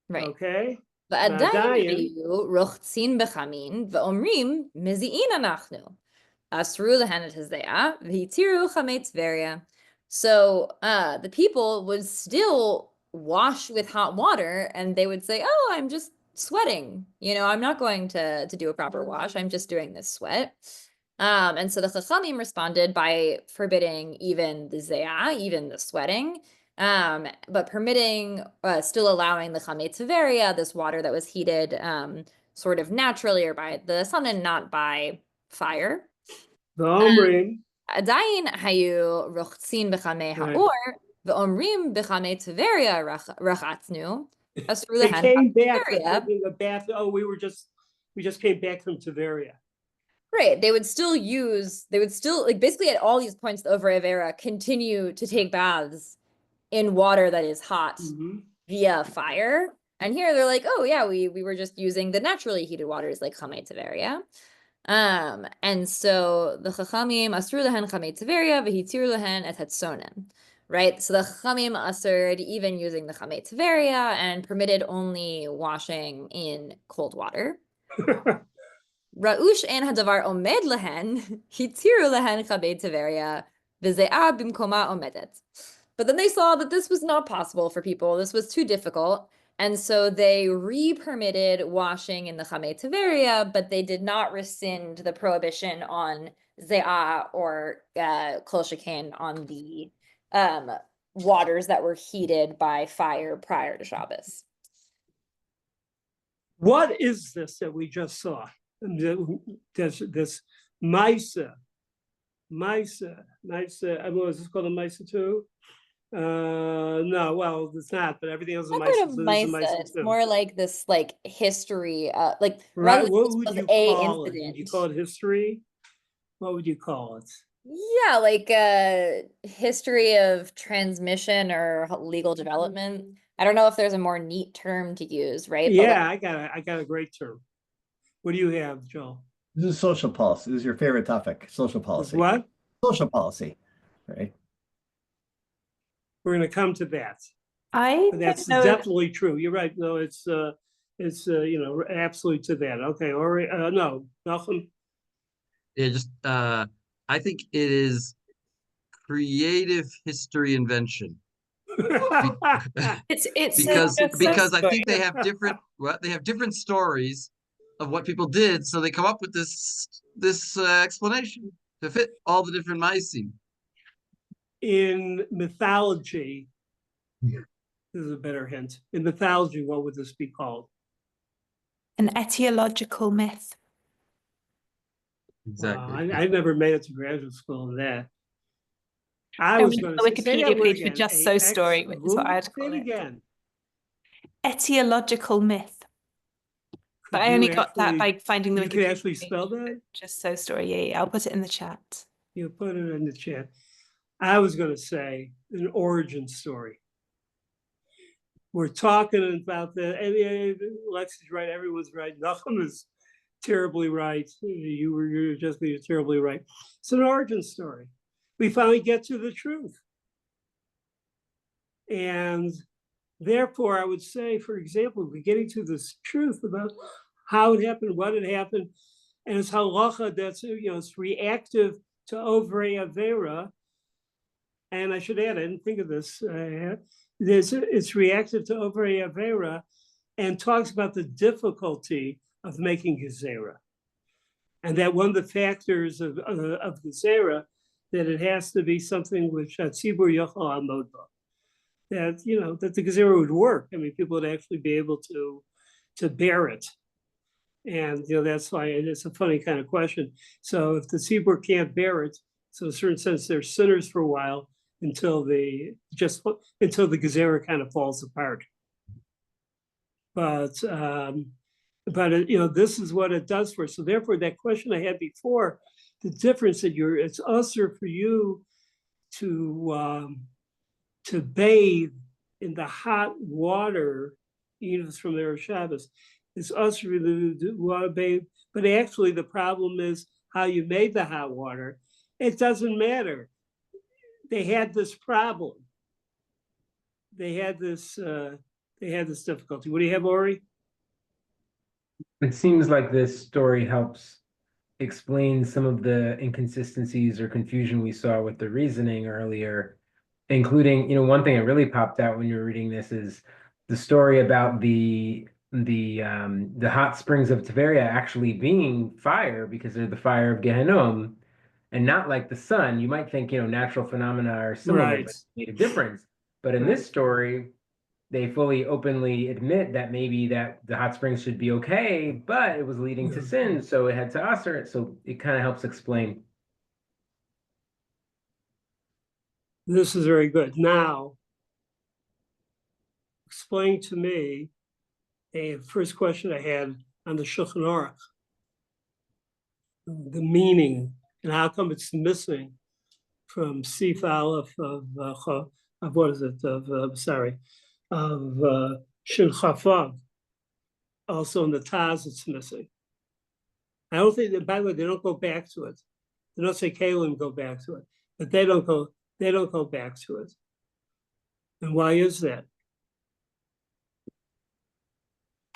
Right. Okay. ועדיין היו רוחצין בחמין ואומרים מזיעין אנחנו. אסרו להן את הזיעה והתירו חמי טבריה. So the people would still wash with hot water, and they would say, "Oh, I'm just sweating. I'm not going to do a proper wash. I'm just doing this sweat." And so the Chachamim responded by forbidding even the zeah, even the sweating, but permitting, still allowing the chamei tveria, this water that was heated sort of naturally or by the sun and not by fire. V'omrim. עדיין היו רוחצין בחמי האור, ואומרים בחמי טבריה רחצנו, אסרו They להן came back טבריה. from the bath. Oh, we just came back from Tveria. Right, they would still like basically at all these points the Over Avera continue to take baths in water that is hot via fire. And here they're like, oh yeah, we were just using the naturally heated waters like Chamei Tveria. And so the Chachamim asru lehen Chamei Tveria v'hitiru lehen et hatsonim. Right, so the Chachamim assured even using the Chamei Tveria and permitted only washing in cold water. Ra'ush en hadavar omed lehen hitiru lehen Chamei Tveria v'ze'ah bimkoma omedet. But then they saw that this was not possible for people. This was too difficult. And so they re-permitted washing in the Chamei Tveria, but they did not rescind the prohibition on ze'ah or kol shekain on the waters that were heated by fire prior to Shabbos. What is this that we just saw? This Maisa. Was this called a Maisa too? No, well, it's not, but everything else is a Maisa. It's more like this, like history, like right. rather What than would this you was a call it? incident. Would you call it history? What would you call it? Yeah, like a history of transmission or legal development. I don't know if there's a more neat term to use, right? Yeah, I got a great term. What do you have, Joel? This is social policy. This is your favorite topic, social policy. What? Social policy, right? We're going to come to that. That's don't know definitely true. You're right. No, it's absolutely to that. Okay, or no, Malcolm. Yeah, just I think it is creative history invention. it's because I think they have different stories of what people did, so they come up with this explanation to fit all the different ma'asim. In mythology, this is a better hint. In mythology, what would this be called? an etiological myth. Exactly. I never made it to graduate school in that. I was going to say Wikipedia that word page for again. just so story, which is what I'd Say call it it. again. Etiological myth. But I you only got that actually- by finding the You can Wikipedia actually page spell for that? Just so story. Yeah, I'll put it in the chat. You put it in the chat. I was going to say an origin story. we're talking about and Lexi's right, everyone's right. Nachum is terribly right. You're terribly right. It's an origin story. We finally get to the truth. And therefore, I would say, for example, we're getting to this truth about how it happened, what had happened, and it's halacha that's, it's reactive to Ovrei Avera. And I should add, I didn't think of this. It's reactive to Ovrei Avera and talks about the difficulty of making gezerah. And that one of the factors of gezerah, that it has to be something which tzibur yochal amod bo. That, that the gezerah would work. I mean, people would actually be able to bear it. And, that's why it's a funny kind of question. So if the tzibur can't bear it, so in a certain sense, they're sinners for a while until the gezerah kind of falls apart. But this is what it does for us. So therefore, that question I had before, the difference that it's usher for you to bathe in the hot water, even if it's from Erev Shabbos. It's usher to want to bathe, but actually the problem is how you made the hot water. It doesn't matter. They had this problem. They had this difficulty. What do you have, Ori? It seems like this story helps explain some of the inconsistencies or confusion we saw with the reasoning earlier, including, one thing that really popped out when you were reading this is the story about the hot springs of Tiberia actually being fire because they're the fire of Gehinnom and not like the sun. You might think, natural phenomena are similar, Right. but made a difference. But in this story, they fully openly admit that maybe that the hot springs should be okay, but it was leading to sin, so it had to usher it. So it kind of helps explain. This is very good. Now, explain to me a first question I had on the Shulchan Aruch, the meaning and how come it's missing from Sif Aleph of what is it? Of Shin Chafag. Also in the Taz, it's missing. I don't think that, by the way, they don't go back to it. They don't say Kalim go back to it, but they don't go back to it. And why is that?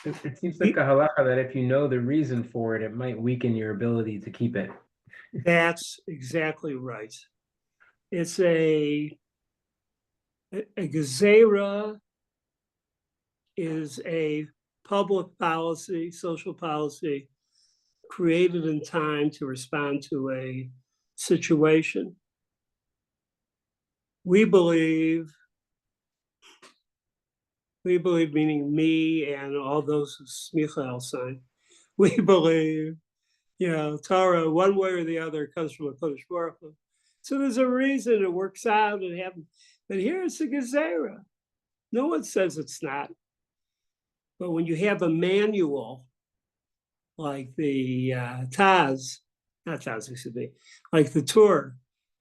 It seems like a halacha that if you know the reason for it, it might weaken your ability to keep it. That's exactly right. It's a gezerah is a public policy, social policy created in time to respond to a situation. We believe, meaning me and all those who Michael sign, we believe, Torah, one way or the other, comes from a Kodesh Baruch Hu. So there's a reason it works out and happens. But here it's a gezerah. No one says it's not. But when you have a manual like the like the Torah,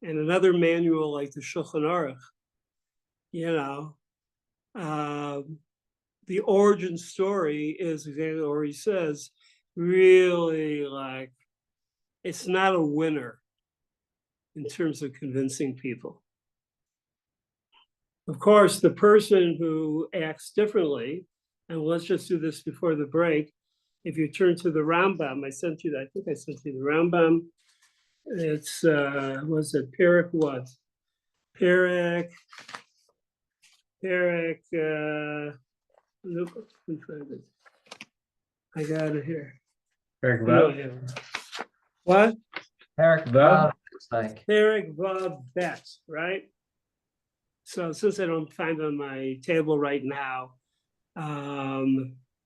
and another manual like the Shulchan Aruch, the origin story is exactly what he says, really like it's not a winner in terms of convincing people. Of course, the person who acts differently, and let's just do this before the break. If you turn to the Rambam, I sent you the Rambam. It's, was it Perek what? Perek, look, I got it here. Perek No, Vav? yeah. What? Perek Vav, looks like. Perek Vav Bet, right? So since I don't find it on my table right now,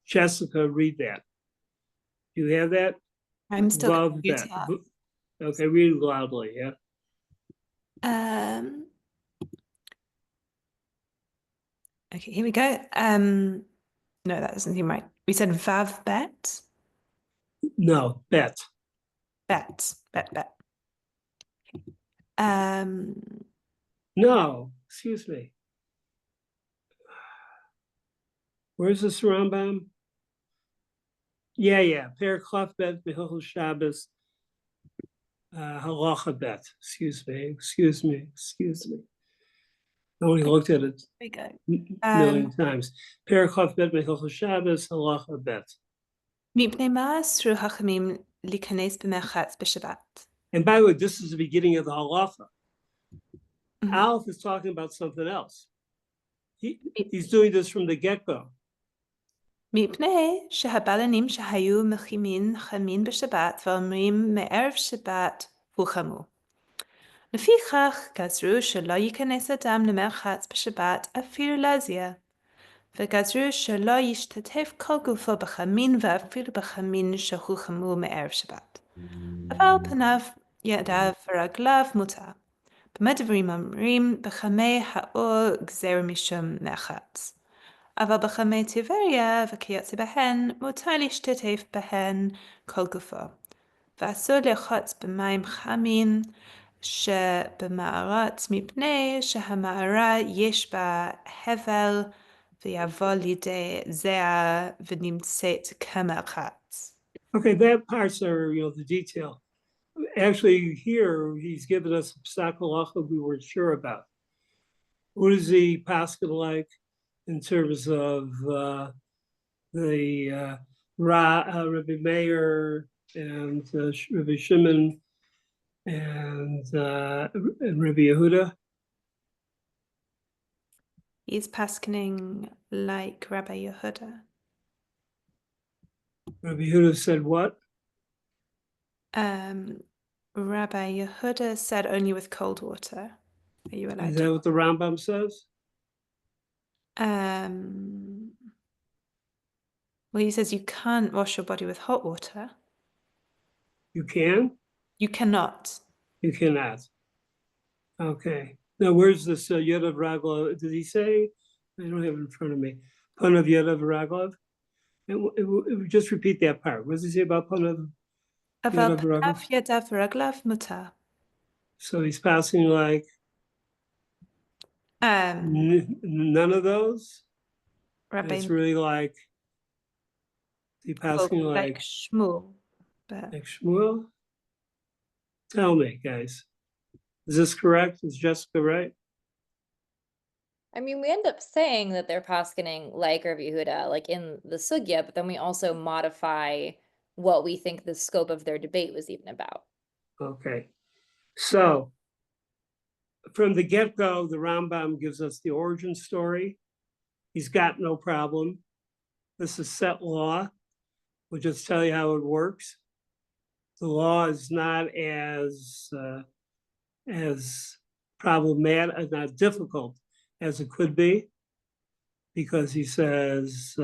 Jessica, read that. Do you have that? I'm still Vav confused. Bet. Okay, read it loudly, yeah. Okay, here we go. No, that doesn't seem right. We said Vav bet. No, bet. Bet. No, excuse me. Where's this Rambam? Yeah. Paraklaf bet Hilchot Shabbos. Halacha bet. Excuse me. I only looked at it we go. a million times. Paraklaf bet Hilchot Shabbos. Halacha bet. מפני מה אסרו חכמים להיכנס במרחץ בשבת? And by the way, this is the beginning of the halacha. Mhm. Aleph is talking about something else. He's doing this from the get-go. מפני שהבלנים שהיו מכינים חמין בשבת ואומרים מערב שבת הוחמו. לפיכך גזרו שלא ייכנס אדם למרחץ בשבת אפילו להזיע, וגזרו שלא ישתתף כל גופו בחמין ואפילו בחמין שהוחמו מערב שבת. אבל פניו, ידיו ורגליו מותר. במה דברים אומרים? בחמי האור גזר משום מרחץ. אבל בחמי טבריה וכיוצא בהן מותר להשתתף בהן כל גופו. ואסור לרחוץ במים חמים שבמערות מפני שהמערה יש בה הבל ויבוא לידי זרע ונמצאת כמרחץ. Okay, that parts are, the detail. Actually, here, he's given us a psak halacha we weren't sure about. What is the pasuk like in terms of the Rabbi Meir and Rabbi Shimon and Rabbi Yehuda? He's paskening like Rabbi Yehuda. Rabbi Yehuda said what? Rabbi Yehuda said only with cold water. Are you allowed Is that what the Rambam says? Well, he says you can't wash your body with hot water. You can? You cannot. You cannot. Okay. Now, where's this Yod of Raglov? Did he say? I don't have it in front of me. Pun of Yod of Raglov? Just repeat that part. What does he say about pun of אבל Yadav Raglov? פניו ידיו ורגליו מותר. So he's passing like none of those? And Rabbi it's really like, he passing like Shmuel. But Shmuel? Tell me, guys. Is this correct? Is Jessica right? I mean, we end up saying that they're paskening like Rabbi Yehuda, like in the sugya, but then we also modify what we think the scope of their debate was even about. Okay. So from the get-go, the Rambam gives us the origin story. He's got no problem. This is set law. We'll just tell you how it works. The law is not as problematic, not difficult as it could be, because he says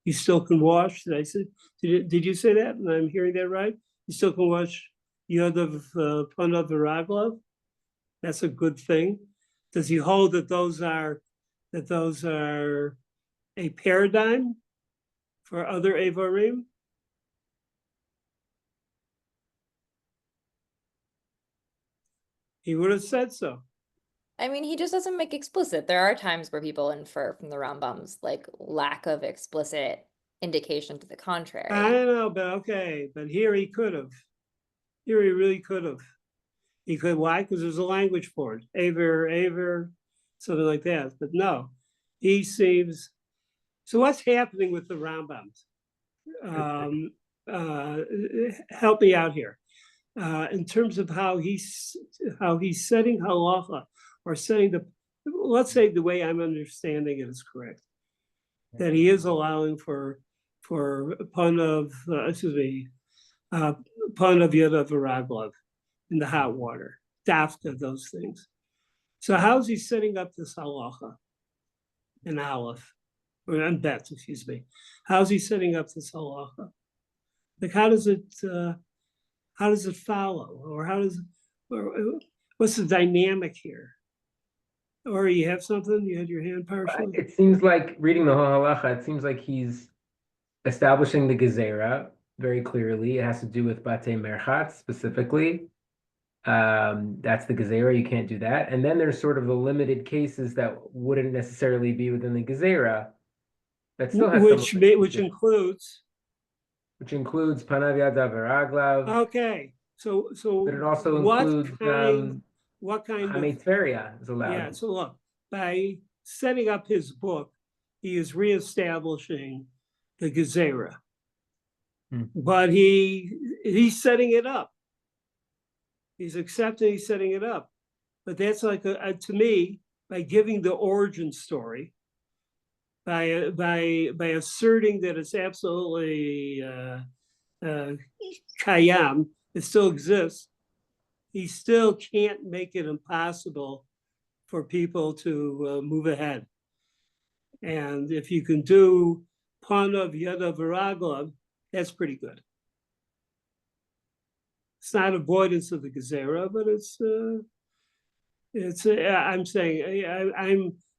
you still can wash. Did I say? Did you say that? And I'm hearing that right? You still can wash Yod of Panav V'Raglav. That's a good thing. Does he hold that those are a paradigm for other Evarim? He would have said so. I mean, he just doesn't make explicit. There are times where people infer from the Rambam's like lack of explicit indication to the contrary. I know, but okay. But here he could have. Here he really could have. He could. Why? Because there's a language for it. Aver, something like that. But no, he seems. So what's happening with the Rambams? Help me out here. In terms of how he's setting halacha, or setting let's say the way I'm understanding it is correct, that he is allowing for pun of Yadav V'Raglav in the hot water, dafka, those things. So how's he setting up this halacha in Aleph, or in Bet, excuse me? How's he setting up this halacha? Like how does it follow, or what's the dynamic here? Or you have something? You had your hand partially? It seems like, reading the whole halacha, it seems like he's establishing the gezerah very clearly. It has to do with batei merchatz specifically. That's the gezerah, you can't do that. And then there's sort of the limited cases that wouldn't necessarily be within the gezerah. That still has some which limitations, includes, which includes panav yadav v'raglav, okay, so but it also what includes what kind of, Hamei Tveria is allowed. yeah, so look, by setting up his book, he is reestablishing the Gezerah. But he's setting it up. He's accepting, he's setting it up. But that's like, to me, by giving the origin story, by asserting that it's absolutely kayam, it still exists, he still can't make it impossible for people to move ahead. And if you can do panav yadav v'raglav, that's pretty good. It's not avoidance of the Gezerah, but I'm saying,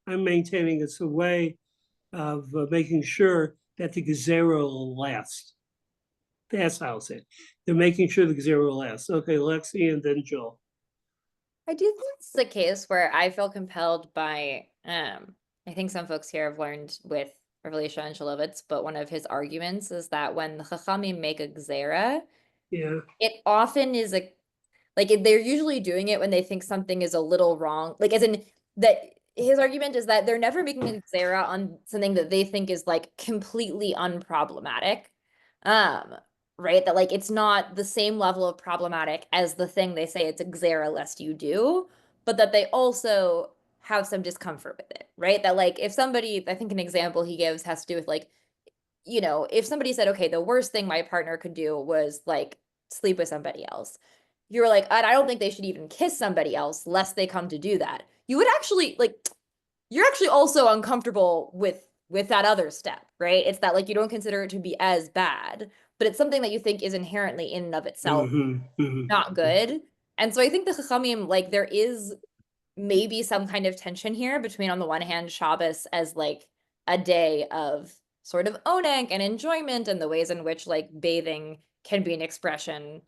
I'm maintaining it's a way of making sure that the Gezerah will last. That's how I'll say it. They're making sure the Gezerah will last. Okay, Lexi and then Joel. I do think it's the case where I feel compelled by, I think some folks here have learned with Revelation and Shalovitz, but one of his arguments is that when the Chachamim make a Gezerah, Yeah. it often is they're usually doing it when they think something is a little wrong. Like, as in that his argument is that they're never making a Gezerah on something that they think is like completely unproblematic. Right? That like it's not the same level of problematic as the thing they say it's a Gezerah lest you do, but that they also have some discomfort with it, right? That like if somebody, I think an example he gives has to do with like, you know, if somebody said, okay, the worst thing my partner could do was like sleep with somebody else. You're like, I don't think they should even kiss somebody else lest they come to do that. You would actually like, you're actually also uncomfortable with that other step, right? It's that like you don't consider it to be as bad, but it's something that you think is inherently in and of itself not good. And so I think the Chachamim, like there is maybe some kind of tension here between, on the one hand, Shabbos as like a day of sort of oneg and enjoyment, and the ways in which like bathing can be an expression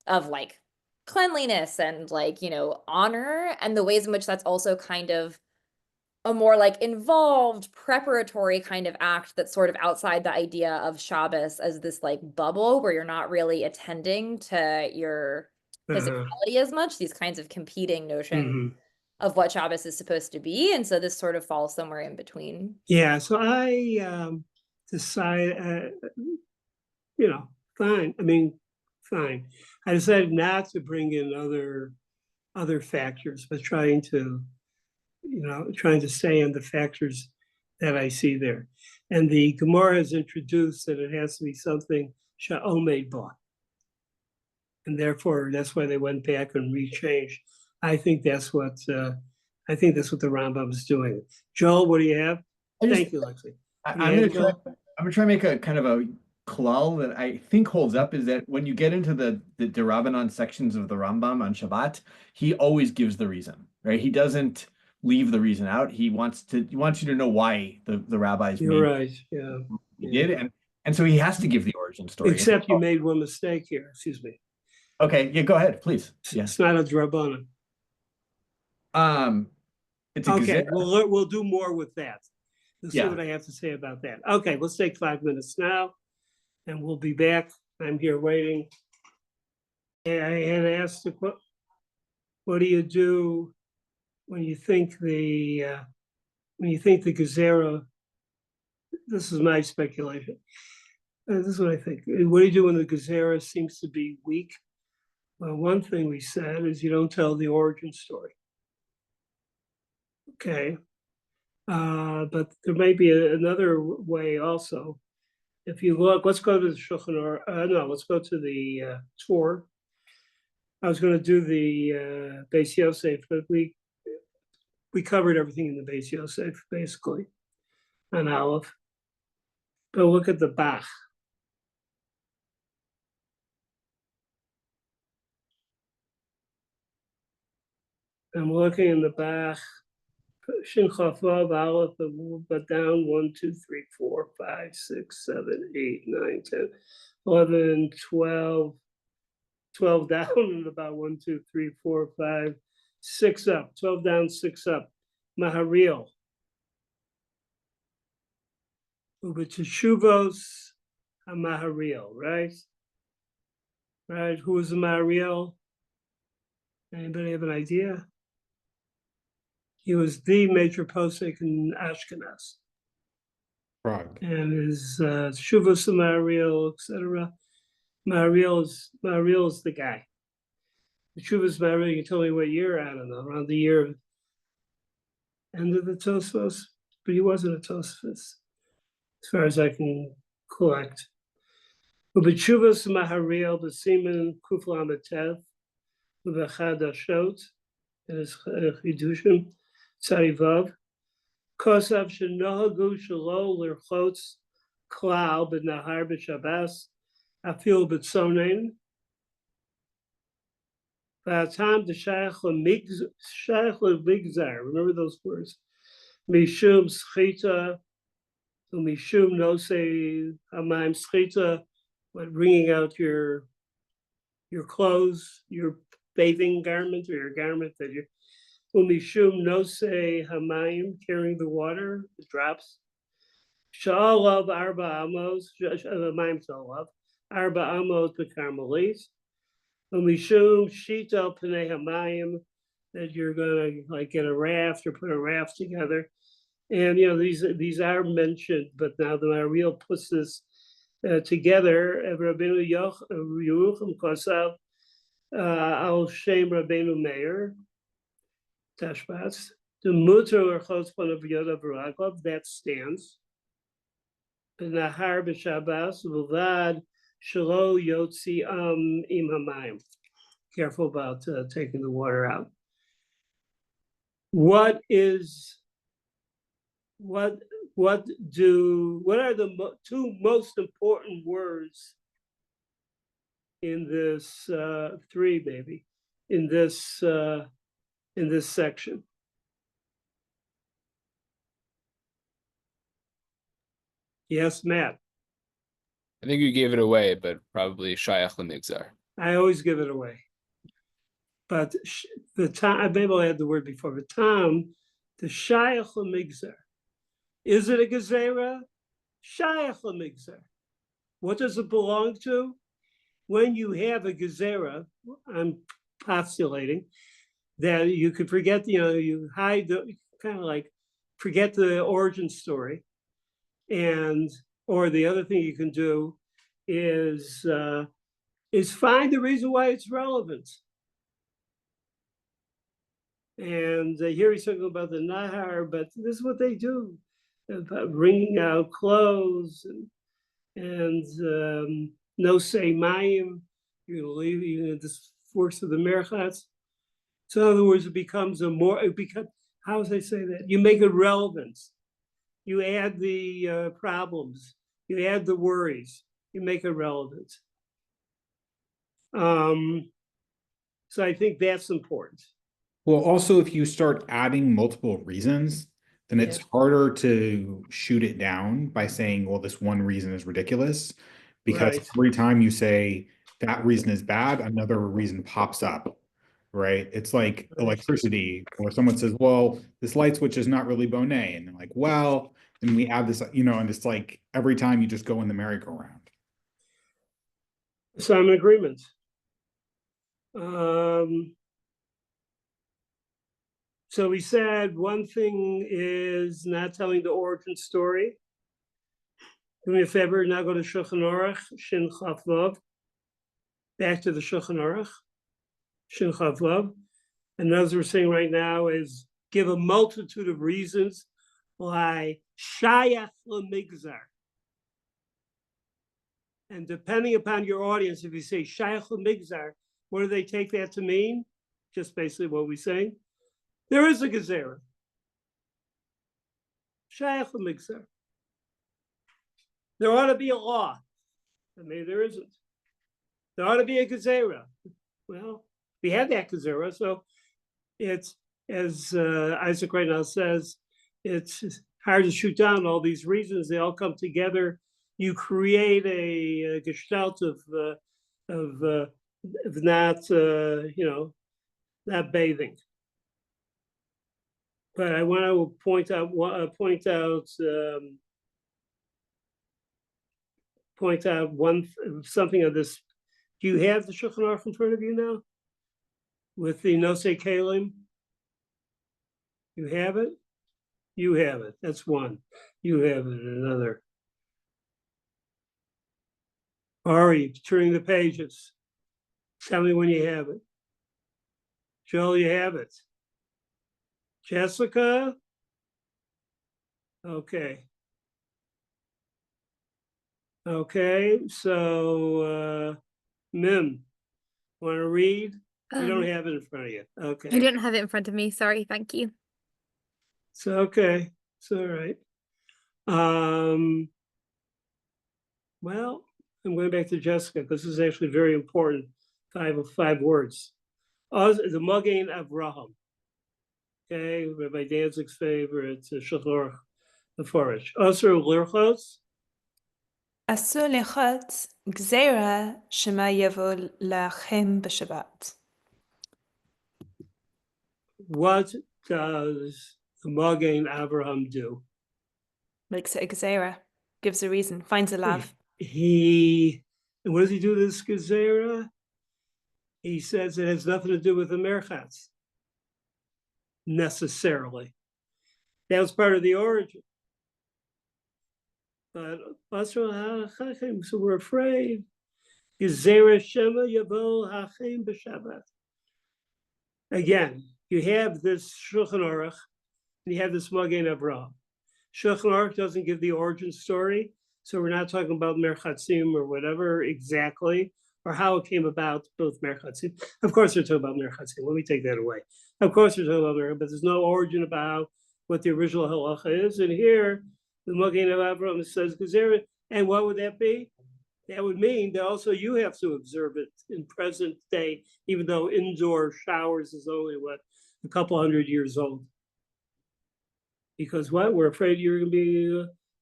of like cleanliness and like, you know, honor, and the ways in which that's also kind of a more like involved preparatory kind of act that's sort of outside the idea of Shabbos as this like bubble where you're not really attending to your physicality as much, these kinds of competing notions of what Shabbos is supposed to be. And so this sort of falls somewhere in between. Yeah, so I decide, you know, fine. I mean, fine. I decided not to bring in other factors, but trying to stay on the factors that I see there. And the Gemara has introduced that it has to be something sha'omed ba. And therefore, that's why they went back and rechanged. I think that's what the Rambam is doing. Joel, what do you have? Thank you, Lexi. I'm gonna try to make a kind of a klal that I think holds up, is that when you get into the Rabbanan sections of the Rambam on Shabbat, he always gives the reason, right? He doesn't leave the reason out. He wants you to know why the rabbis You're right. Yeah. Did, and so he has to give the origin story. Except you made one mistake here. Excuse me. Okay, yeah, go ahead, please. Yeah. It's not a drabanan. It's a okay. Gezerah. We'll do more with that. Let's see what I have to say about that. Okay, let's take 5 minutes now, and we'll be back. I'm here waiting. I had asked what do you do when you think the Gezerah? This is my speculation. This is what I think. What do you do when the Gezerah seems to be weak? Well, one thing we said is you don't tell the origin story. Okay. But there may be another way also. If you look, let's go to the Shulchan Aruch. Let's go to the Torah. I was going to do the Beis Yosef, but we covered everything in the Beis Yosef, basically, on Aleph. But look at the Bach. I'm looking in the Bach. Shin Chaf Vav Aleph, but down 1, 2, 3, 4, 5, 6, 7, 8, 9, 10, 11, 12, 12 down, and about 1, 2, 3, 4, 5, 6 up, 12 down, 6 up. Maharil. Ubeteshuvos Hamahariel, right? Right, who was the Mahariel? Anybody have an idea? He was the major posek in Ashkenaz. Prague. And his Shuvos Mahariel, etc. Mahariel is the guy. The Shuvos Mahariel, you can tell me what year, I don't know, around the year end of the Tosfos, but he wasn't a Tosfos, as far as I can collect. But Shuvos Mahariel, the Siman Kufla Matev, the Chadashot, and his Chidushim, Tzarivav, Kosav Shenohagu Shalo Lirchotz Klal B'Nahar B'Shabbos, Afil B'Tzonen, V'atam D'Shayach L'Migzar, remember those words, Mishum Schita, Mishum Nosei Hamayim Schita, what, wringing out your clothes, your bathing garment or your garment that you, Umishum Nosei Hamayim, carrying the water, the drops. Sha'alav Arba Amos, Hamayim Sha'alav, Arba Amos B'Karmelis. Umishum Shita P'nei Hamayim, that you're gonna like get a raft or put a raft together. And you know, these are mentioned, but now the Maharil puts this together. Rabbeinu Yerucham Kosav Al Shem Rabbeinu Meir Tashbats. The Mutter or Chospon of Yoda Baragov, that stands. Nahar B'Shabbos V'Vad Shalo Yotzi Im Hamayim. Careful about taking the water out. What are the two most important words in this in this section? Yes, Matt. I think you gave it away, but probably Shayach L'Migzar. I always give it away. But the time, maybe I had the word before, but Tom, the Shayach L'Migzar. Is it a Gezerah? Shayach L'Migzar. What does it belong to? When you have a Gezerah, I'm postulating that you could forget, you hide the, kind of like forget the origin story. Or the other thing you can do is find the reason why it's relevant. And here he's talking about the Nahar, but this is what they do, about wringing out clothes and no say mayim. You're gonna leave. This works with the merchats. So in other words, it becomes how does I say that? You make it relevant. You add the problems. You add the worries. You make it relevant. So I think that's important. Well, also, if you start adding multiple reasons, then it's harder to shoot it down by saying, well, this one reason is ridiculous. Because every time you say that reason is bad, another reason pops up, right? It's like electricity, where someone says, well, this light switch is not really Bonet. And they're like, well, then we add this, and it's like every time you just go in the merry-go-round. So I'm in agreement. So we said one thing is not telling the origin story. Do me a favor, now go to Shulchan Aruch, Shin Chaf Vav. Back to the Shulchan Aruch, Shin Chaf Vav. And as we're saying right now is give a multitude of reasons why Shayach L'Migzar. And depending upon your audience, if you say Shayach L'Migzar, what do they take that to mean? Just basically what we're saying. There is a Gezerah. Shayach L'Migzar. There ought to be a law. I mean, there isn't. There ought to be a Gezerah. Well, we have that Gezerah, so it's, as Isaac right now says, it's hard to shoot down all these reasons. They all come together. You create a gestalt of not, not bathing. But I want to point out point out something of this. Do you have the Shulchan Aruch in front of you now? With the Nosei Kalim? You have it? You have it. That's one. You have it. Another. Ari, turning the pages. Tell me when you have it. Joel, you have it. Jessica? Okay. Okay, so Mim, want to read? You don't have it in front of you. Okay. I don't have it in front of me. Sorry. Thank you. It's okay. It's all right. Well, I'm going back to Jessica. This is actually very important. Five words. The Magen Avraham. Okay, Rabbi Danzig's favorite, Shulchan Aruch, the Forage. Asur Lirchos. אסור לחוץ גזירה שמה יבוא לכם בשבת. What does the Magen Avraham do? Makes it a gzera, gives a reason, finds a lav. And what does he do to this gezerah? He says it has nothing to do with the merchatz, necessarily. That was part of the origin. But so we're afraid. Gezerah shema yavo hachem b'Shabbat. Again, you have this Shulchan Aruch, and you have this Magen Avraham. Shulchan Aruch doesn't give the origin story, so we're not talking about merchatzim or whatever exactly, or how it came about, both merchatzim. Of course, they're talking about merchatzim. Let me take that away. Of course, they're talking about merchatzim, but there's no origin about what the original halacha is. And here, the Magen Avraham says gezerah, and what would that be? That would mean that also you have to observe it in present day, even though indoor showers is only a couple 100 years old. Because what? We're afraid you're going to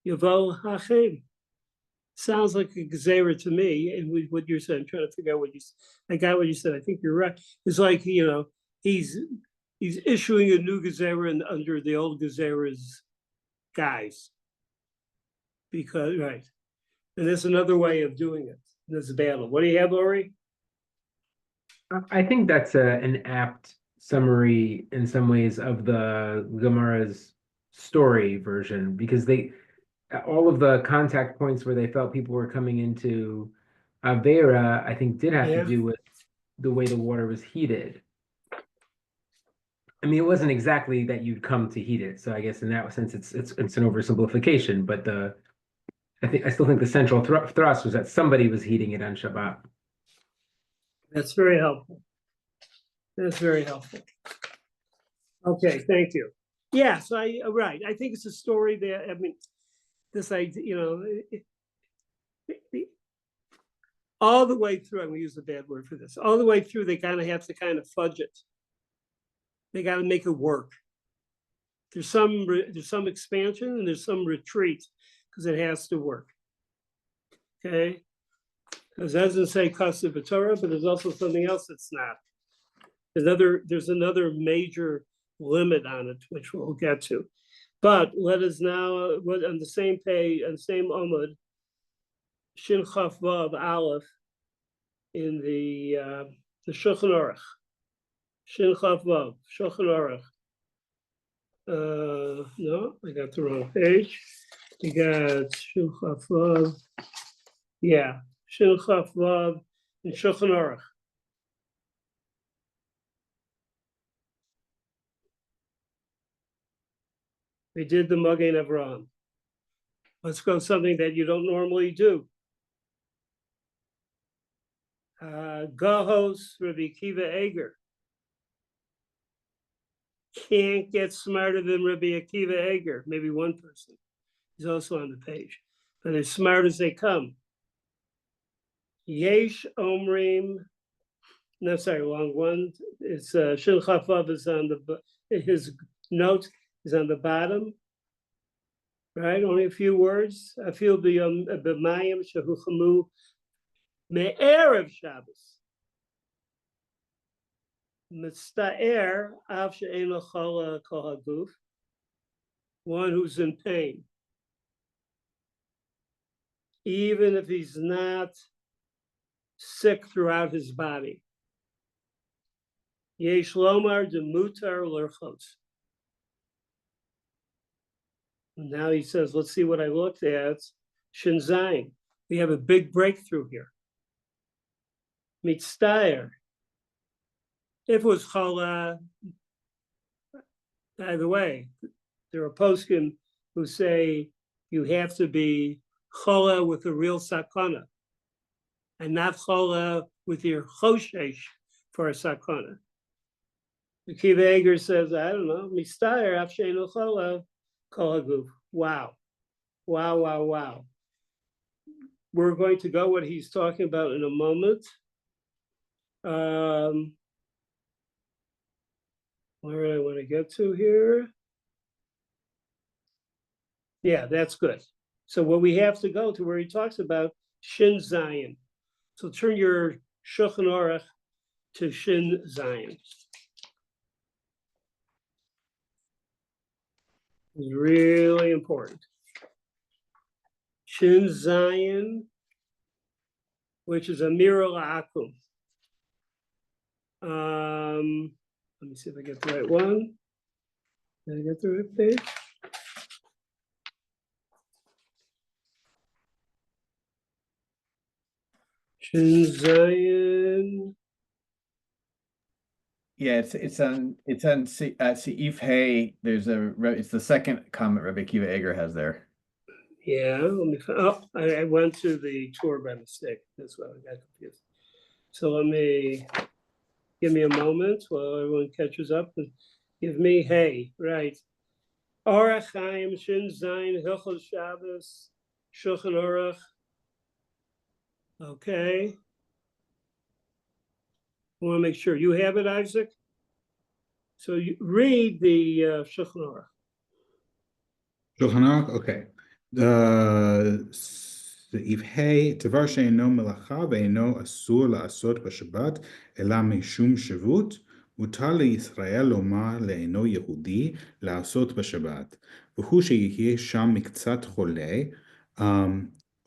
be Yavo Hachem. Sounds like a gezerah to me. And what you're saying, I'm trying to figure out what you said. I got what you said. I think you're right. It's like, he's issuing a new gezerah under the old gezerah's guise. Because, right. And there's another way of doing it. There's a battle. What do you have, Lori? I think that's an apt summary in some ways of the Gemara's story version, because all of the contact points where they felt people were coming into Avera, I think did have to do with the way the water was heated. I mean, it wasn't exactly that you'd come to heat it. So I guess in that sense, it's an oversimplification, but I still think the central thrust was that somebody was heating it on Shabbat. That's very helpful. That's very helpful. Okay, thank you. Yes, right. I think it's a story that, I mean, this idea, all the way through, I'm going to use a bad word for this, all the way through, they kind of have to kind of fudge it. They got to make it work. There's some expansion and there's some retreat because it has to work. Okay? Because it doesn't say Kasev B'Torah, but there's also something else that's not. There's another major limit on it, which we'll get to. But let us now, on the same page, on the same Amud, Shin Chaf Vav Aleph, in the Shulchan Aruch. Shin Chaf Vav, Shulchan Aruch. No, I got the wrong page. You got Shin Chaf Vav. Yeah, Shin Chaf Vav in Shulchan Aruch. We did the Magen Avraham. Let's go something that you don't normally do. Gahos Rabbi Akiva Eger. Can't get smarter than Rabbi Akiva Eger. Maybe one person. He's also on the page. But as smart as they come. Yesh Omrim. No, sorry, wrong one. It's Shin Chaf Vav is on his note is on the bottom, right? Only a few words. I feel b'mayim shehuchamu me'erev Shabbos. Mitzta'er av she'en l'chol kol haguf. One who's in pain. even if he's not sick throughout his body. Yesh lomar de mutar l'rchot. Now he says, let's see what I looked at. Shin Zayin. We have a big breakthrough here. Mitztayer. If it was chala, by the way, there are poskim who say you have to be chala with a real sakana and not chala with your choshesh for a sakana. The Kiva Eger says, I don't know, mistayer afsheinu chala kolaguf. Wow, wow, wow, wow. We're going to go what he's talking about in a moment. Where do I want to get to here? Yeah, that's good. So what we have to go to where he talks about Shin Zayin. So turn your Shulchan Aruch to Shin Zayin. It's really important. Shin Zayin, which is a Mira La'akum. Let me see if I get the right one. Did I get the right page? Shin Zayin. Yeah, it's on Seif Hay. It's the second comment Rabbi Akiva Eger has there. Yeah, let me find. Oh, I went to the tour by mistake. That's why I got confused. So give me a moment while everyone catches up and give me hey, right. Orach Chaim, Shin Zayin, Hilchot Shabbos, Shulchan Aruch. Okay. I want to make sure you have it, Isaac. So you read the Shulchan Aruch. Shulchan Aruch, okay. סעיף ה' דבר שאינו מלאכה ואינו אסור לעשות בשבת אלא משום שבות, מותר לישראל לומר לאינו יהודי לעשות בשבת, והוא שיהיה שם מקצת חולה,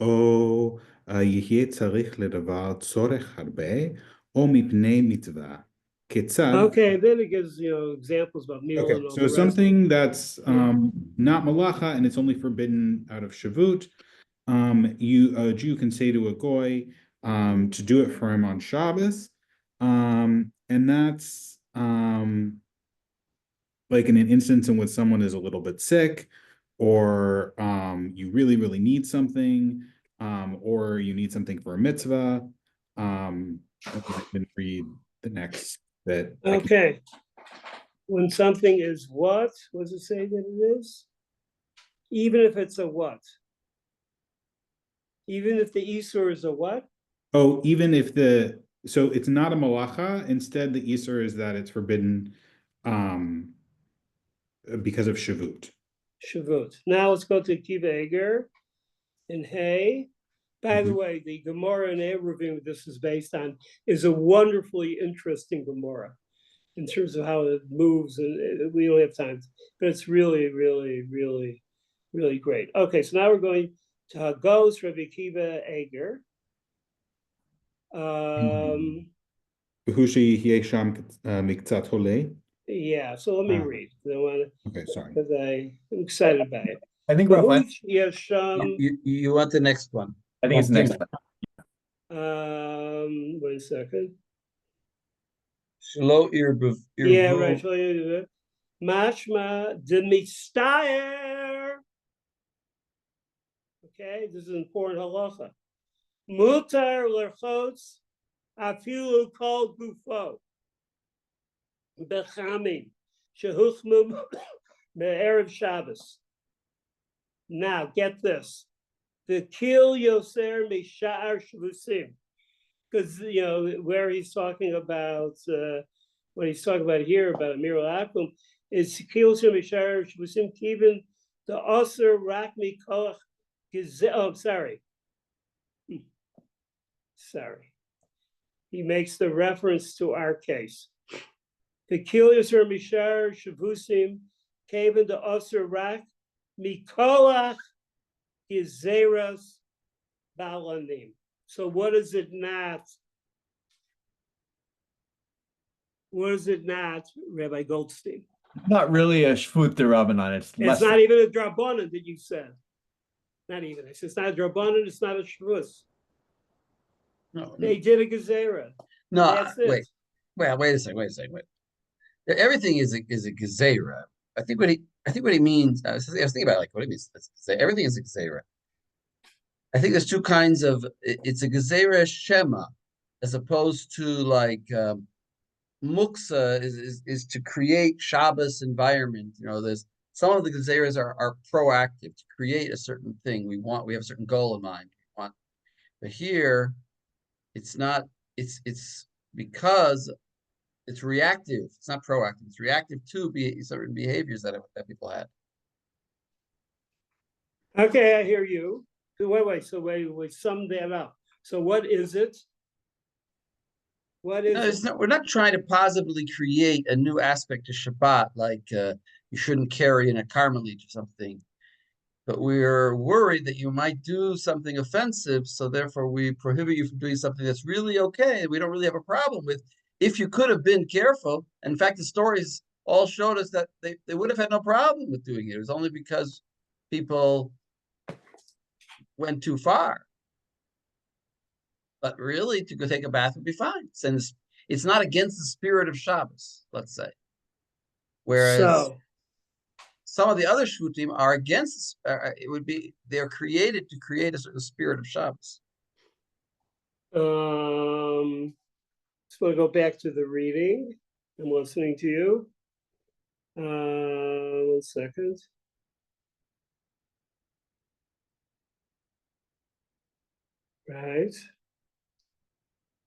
או יהיה צריך לדבר צורך הרבה, או מפני מצווה. Okay, then it gives examples about meal Okay, and all so the rest. something that's not malacha and it's only forbidden out of shavut. A Jew can say to a goy to do it for him on Shabbos, and that's like in an instance in which someone is a little bit sick, or you really, really need something, or you need something for a mitzvah. I can read the next bit. Okay. When something is what does it say that it is? Even if it's a what? Even if the Isur is a what? Oh, so it's not a malacha. Instead, the Isur is that it's forbidden because of Shavut. Shavut. Now let's go to Kiva Eger in Hay. By the way, the Gemara in Eruvin this is based on is a wonderfully interesting Gemara in terms of how it moves, and we don't have time, but it's really, really, really, really great. Okay, so now we're going to Hagos Rabbi Akiva Eger. Yeah, so let me read. Okay, sorry. Because I'm excited by it. I think we're fine. You want the next one? I think it's next one. 1 second. Shlo Yeah, right. Mashma de mitztayer. Okay, this is an important halacha. Mutar lerchotz afilu kol gufo bechamim shehuchmu be'erev Shabbos. Now, get this. The kil yoser mishar shvusim. Because, where he's talking about, what he's talking about here, about Amir al-Akum, is kil yoser mishar shvusim kivin the osir rak mikoach gizel. Oh, sorry. Sorry. He makes the reference to our case. The kil yoser mishar shvusim kivin the osir rak Mikolach Gizeras balanim. So what is it not? What is it not, Rabbi Goldstein? Not really a shvut derabanan. It's less. It's not even a drabanan that you said. Not even. It's not a drabanan. It's not a shvus. No, They did a gezerah. no, That's it. wait a second. Everything is a gezerah. I think what he means. I was thinking about like what he means. Everything is a gezerah. I think there's two kinds of. It's a gezerah shema, as opposed to like muksa is to create Shabbos environment. You know, there's some of the gezerahs are proactive to create a certain thing. We have a certain goal in mind. But here, it's not. It's because it's reactive. It's not proactive. It's reactive to certain behaviors that people had. Okay, I hear you. So wait, sum that up. So what is it? What is it? We're not trying to positively create a new aspect of Shabbat, like you shouldn't carry in a carmelit or something. But we're worried that you might do something offensive, so therefore we prohibit you from doing something that's really okay, we don't really have a problem with. If you could have been careful, in fact, the stories all showed us that they would have had no problem with doing it. It was only because people went too far. But really, to go take a bath would be fine. Since it's not against the spirit of Shabbos, let's say. Whereas some of the other shvutim are against. They're created to create a certain spirit of Shabbos. Just want to go back to the reading. I'm listening to you. 1 second. Right.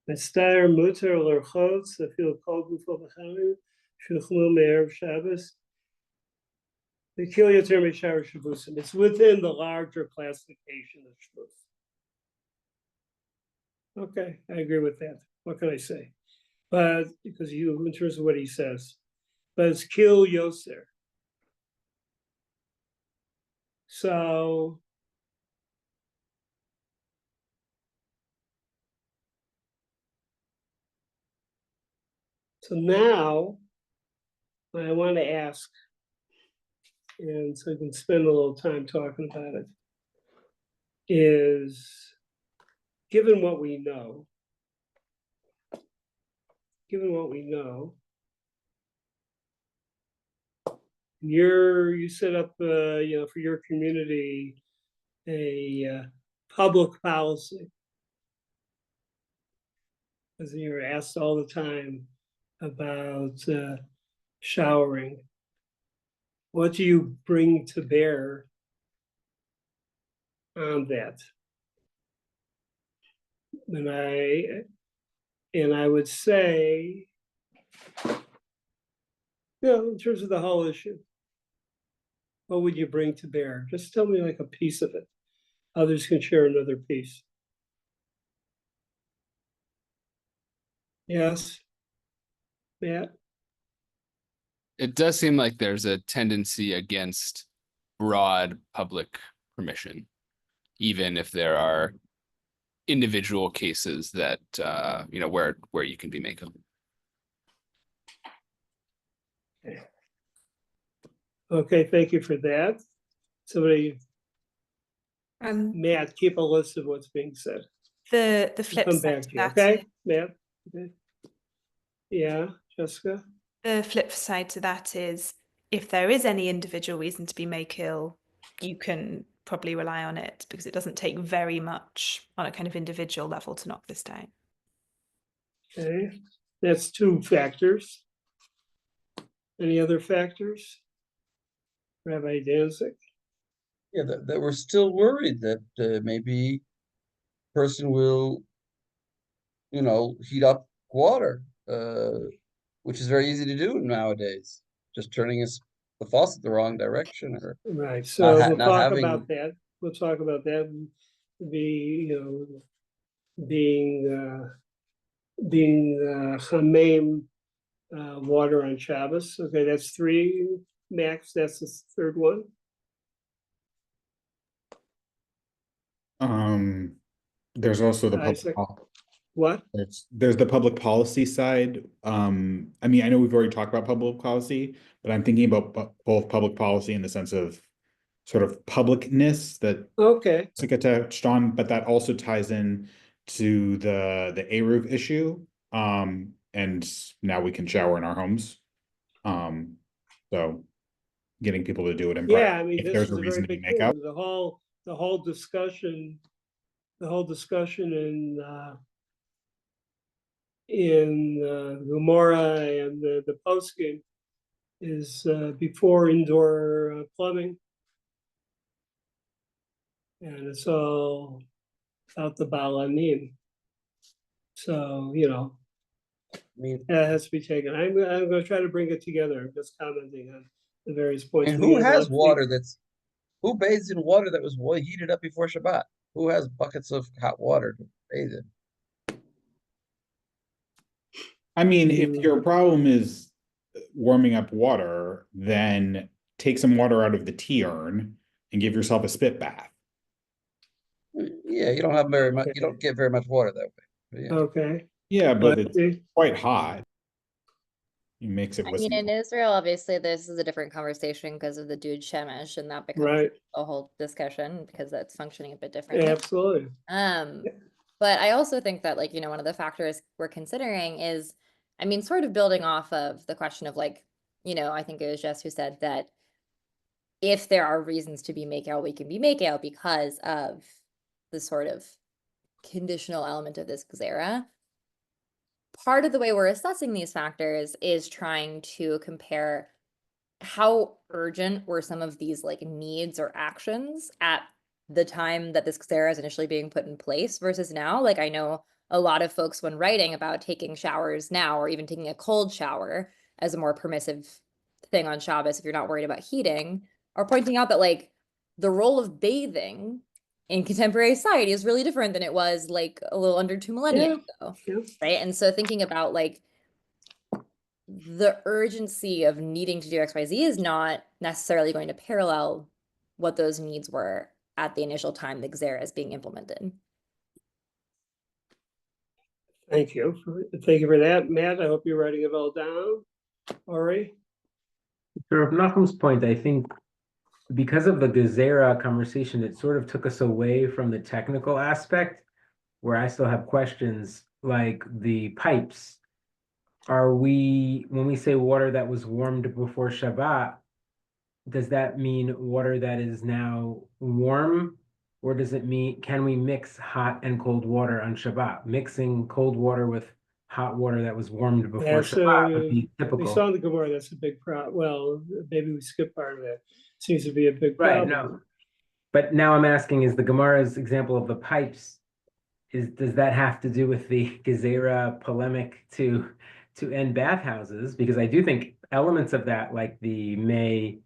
Mestayer muter l'rchotz afil kol gufo v'chamim shuchlu me'erev Shabbos. The kilyoter me'shar shavusim. It's within the larger classification of shvus. Okay, I agree with that. What can I say? But because in terms of what he says, but it's kill yoser. So now I want to ask, and so I can spend a little time talking about it, is given what we know, you set up for your community a public policy, because you're asked all the time about showering. What do you bring to bear on that? And I would say, in terms of the whole issue, what would you bring to bear? Just tell me like a piece of it. Others can share another piece. Yes, Matt? It does seem like there's a tendency against broad public permission, even if there are individual cases that where you can be making. Okay, thank you for that. Somebody, Matt, keep a list of what's being said. The flip Come side back to to you, that okay, is- Matt? Okay. Yeah, Jessica? The flip side to that is if there is any individual reason to be make ill, you can probably rely on it because it doesn't take very much on a kind of individual level to knock this down. Okay, that's 2 factors. Any other factors? Rabbi Danzig? Yeah, that we're still worried that maybe person will, heat up water, which is very easy to do nowadays. Just turning the faucet the wrong direction, or right. So we'll not talk having... about that. We'll talk about that. Being chamem water on Shabbos. Okay, that's 3. Max, that's the 3rd one. There's also the Isaac? public. What? There's the public policy side. I mean, I know we've already talked about public policy, but I'm thinking about both public policy in the sense of sort of publicness that Okay, Jessica touched on, but that also ties in to the Eruv issue. And now we can shower in our homes. So getting people to do it in yeah, private, I mean, if this there's is a a reason very to big make out. thing. The whole discussion in Gomorrah and the posting is before indoor plumbing. And it's all about the Balanim. So, I mean, that has to be taken. I'm going to try to bring it together. I'm just commenting on the various points. and We who have has all water who bathes in water that was heated up before Shabbat? Who has buckets of hot water to bathe in? I mean, if your problem is warming up water, then take some water out of the tea urn and give yourself a spit bath. Yeah, you don't have very much. You Okay. don't get very much water that way. Yeah. Okay. Yeah, but Let's it's see. quite hot. You mix it I with mean, some. in Israel, obviously, this is a different conversation because of the dude shemesh, and that becomes Right. a whole discussion because that's functioning a bit differently. Absolutely. But I also think that, like, one of the factors we're considering is, I mean, sort of building off of the question of, like, I think it was Jess who said that if there are reasons to be make out, we can be make out because of the sort of conditional element of this gzera. Part of the way we're assessing these factors is trying to compare how urgent were some of these like needs or actions at the time that this gzera is initially being put in place versus now. Like, I know a lot of folks, when writing about taking showers now or even taking a cold shower as a more permissive thing on Shabbos, if you're not worried about heating, are pointing out that like the role of bathing in contemporary society is really different than it was like a little under 2 millennia ago. Yeah. Right. And so thinking about like the urgency of needing to do XYZ is not necessarily going to parallel what those needs were at the initial time the gzera is being implemented. Thank you. Thank you for that, Matt. I hope you're writing it all down. Ori? To Rav Nachum's point, I think because of the Gezerah conversation, it sort of took us away from the technical aspect, where I still have questions like the pipes. When we say water that was warmed before Shabbat, does that mean water that is now warm? Or does it mean, can we mix hot and cold water on Shabbat? Mixing cold water with hot water that was warmed before Shabbat would be We typical. saw in the Gemara, that's a big problem. Well, maybe we skipped part of that. Seems to be a big Right, problem. no. But now I'm asking, is the Gemara's example of the pipes, does that have to do with the Gezerah polemic to end bathhouses? Because I do think elements of that, like the May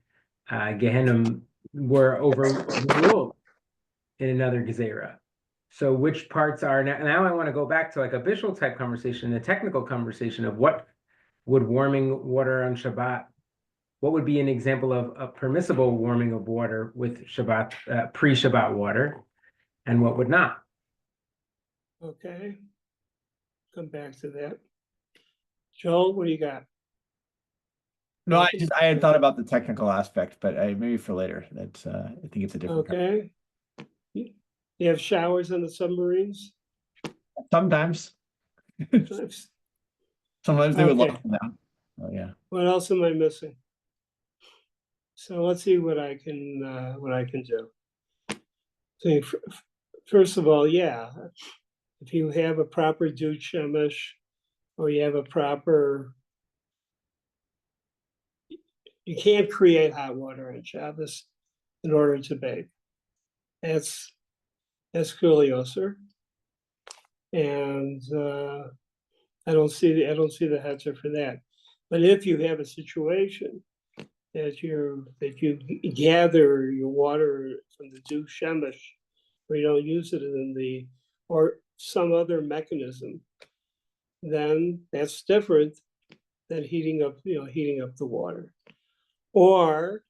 Gehenim, were overruled in another Gezerah. So which parts are now I want to go back to like a visual type conversation, a technical conversation of what would warming water on Shabbat, what would be an example of a permissible warming of water with Shabbat, pre-Shabbat water, and what would not? Okay. Come back to that. Joel, what do you got? No, I had thought about the technical aspect, but maybe for later. That's I think it's a different. Okay. You have showers on the submarines? Sometimes. Sometimes they would lock them down. Oh yeah. What else am I missing? So let's see what I can do. So first of all, yeah, if you have a proper dude shemesh, or you have a proper, you can't create hot water on Shabbos in order to bathe. That's clearly osur. And I don't see the heter for that. But if you have a situation that you gather your water from the dew shemesh, or you don't use it or some other mechanism, then that's different than heating up the water. Or,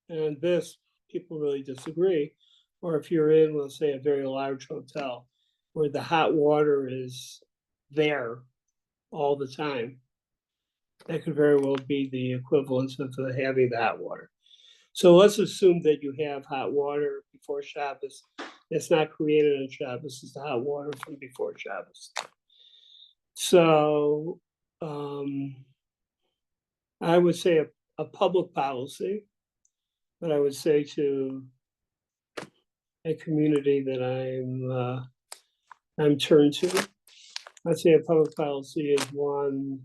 and this people really disagree, or if you're in, let's say, a very large hotel where the hot water is there all the time. That could very well be the equivalence of having the hot water. So let's assume that you have hot water before Shabbos. It's not created on Shabbos, it's the hot water from before Shabbos. So I would say a public policy, but I would say to a community that I'm turned to, I'd say a public policy is one,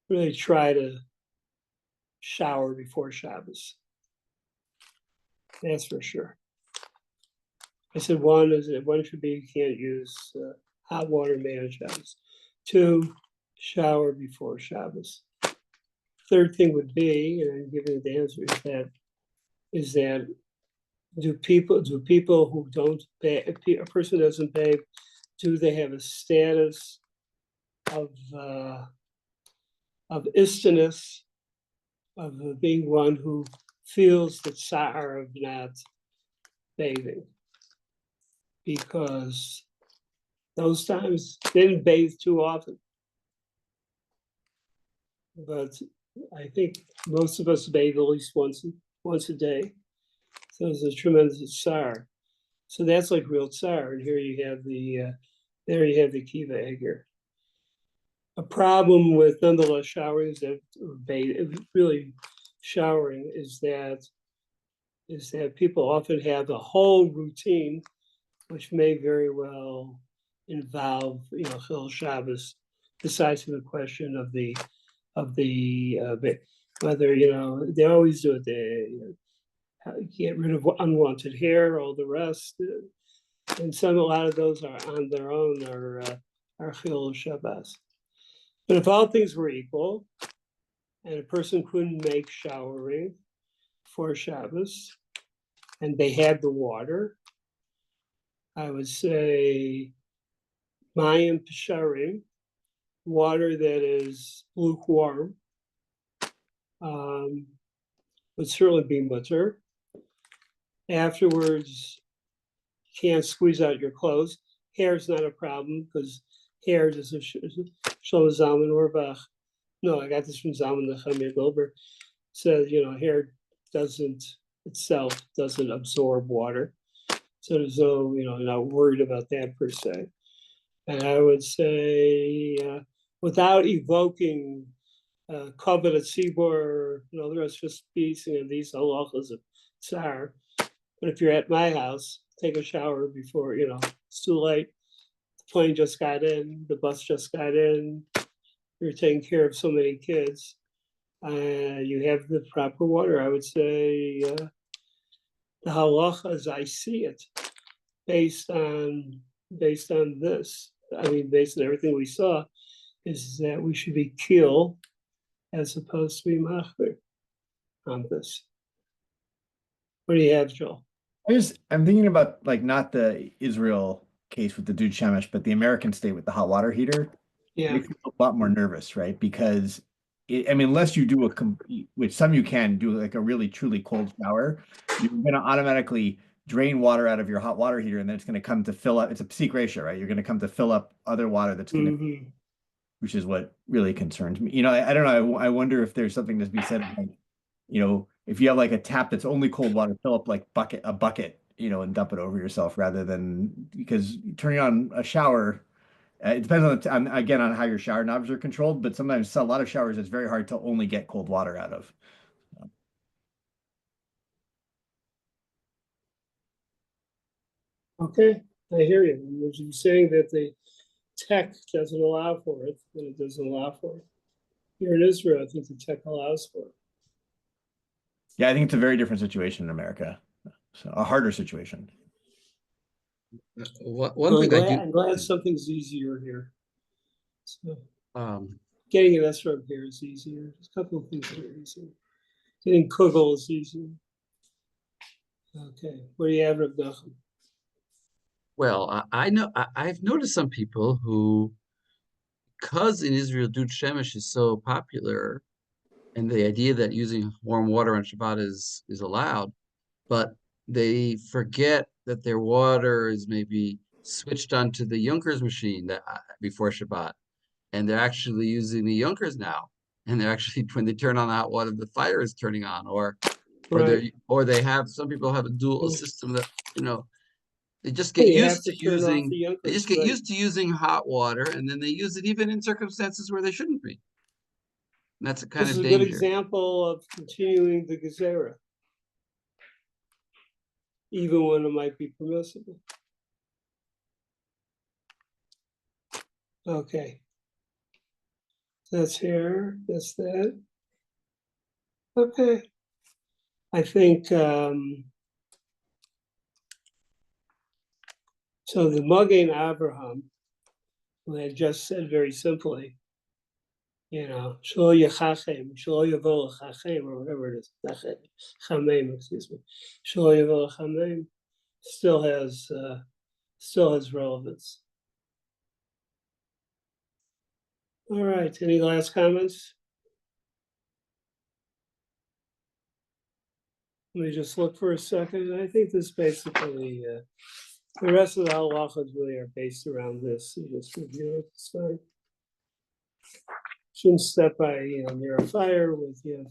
really try to shower before Shabbos. That's for sure. I said one should be you can't use hot water made on Shabbos. 2, shower before Shabbos. Third thing would be, and I'm giving the answer, is that do people who don't pay, if a person doesn't pay, do they have a status of istinus, of being one who feels the tsar of not bathing? Because those times they didn't bathe too often. But I think most of us bathe at least once a day. So there's a tremendous tsar. So that's like real tsar. And here you have there you have the kiva egger. A problem with nonetheless showering is that really showering is that people often have a whole routine, which may very well involve, Chil Shabbos, besides the question of the whether, they always do it, they get rid of unwanted hair, all the rest. And a lot of those are on their own, are Chil Shabbos. But if all things were equal, and a person couldn't make showering for Shabbos, and they had the water, I would say Mayim Pesharim, water that is lukewarm, would certainly be mutter. Afterwards, you can't squeeze out your clothes. Hair is not a problem because hair is a Shlomo Zalman Auerbach. No, I got this from Zalman Nechemia Goldberg. Says, hair itself doesn't absorb water. So there's no, not worried about that per se. And I would say, without evoking Kavod Tzibor, the rest just peace, these halachas of tsar. But if you're at my house, take a shower before, it's too late. The plane just got in, the bus just got in, you're taking care of so many kids. You have the proper water. I would say the halacha as I see it, based on this, based on everything we saw, is that we should be kil as opposed to be machber on this. What do you have, Joel? I'm thinking about not the Israel case with the Dud Shemesh, but the American state with the hot water heater. Yeah, Makes me a lot more nervous, right? Because unless you do which some you can do, like a really truly cold shower, you're going to automatically drain water out of your hot water heater, and then it's going to come to fill up. It's a peak ratio, right? You're going to come to fill up other water that's going to, which is what really concerns me. I don't know. I wonder if there's something to be said, if you have like a tap that's only cold water, fill up like a bucket, and dump it over yourself rather than, because turning on a shower. It depends on again on how your shower knobs are controlled, but sometimes a lot of showers it's very hard to only get cold water out of. Okay, I hear you. You're saying that the tech doesn't allow for it, then it doesn't allow for it. Here in Israel, I think the tech allows for it. Yeah, I think it's a very different situation in America, so a harder situation. I'm glad something's easier here. So, getting an SRAM here is easier. There's a couple of things that are easier. Getting Kugel is easier. Okay, what do you have, Rav Nachum? Well, I've noticed some people who, because in Israel Dud Shemesh is so popular, and the idea that using warm water on Shabbat is allowed, but they forget that their water is maybe switched onto the Junkers machine that before Shabbat, and they're actually using the Junkers now. And they're actually, when they turn on the hot water, the fire is turning on, or they have, some people have a dual system that, they just get You have used to to turn off using, the Junkers, they just get right. used to using hot water, and then they use it even in circumstances where they shouldn't be. And that's a kind This of is a good danger. example of continuing the gezerah, even when it might be permissible. Okay. That's here, that's that. Okay. I think, so the Magen Avraham, who had just said very simply, Shlo Yachachem, Shlo Yavo Chachem, or whatever it is, Chamem, excuse me, Shlo Yavo Chamem, still has relevance. All right, any last comments? Let me just look for a second. I think this basically, the rest of the halachas really are based around this. You just review it, it's fine. Shouldn't step by, near a fire with, you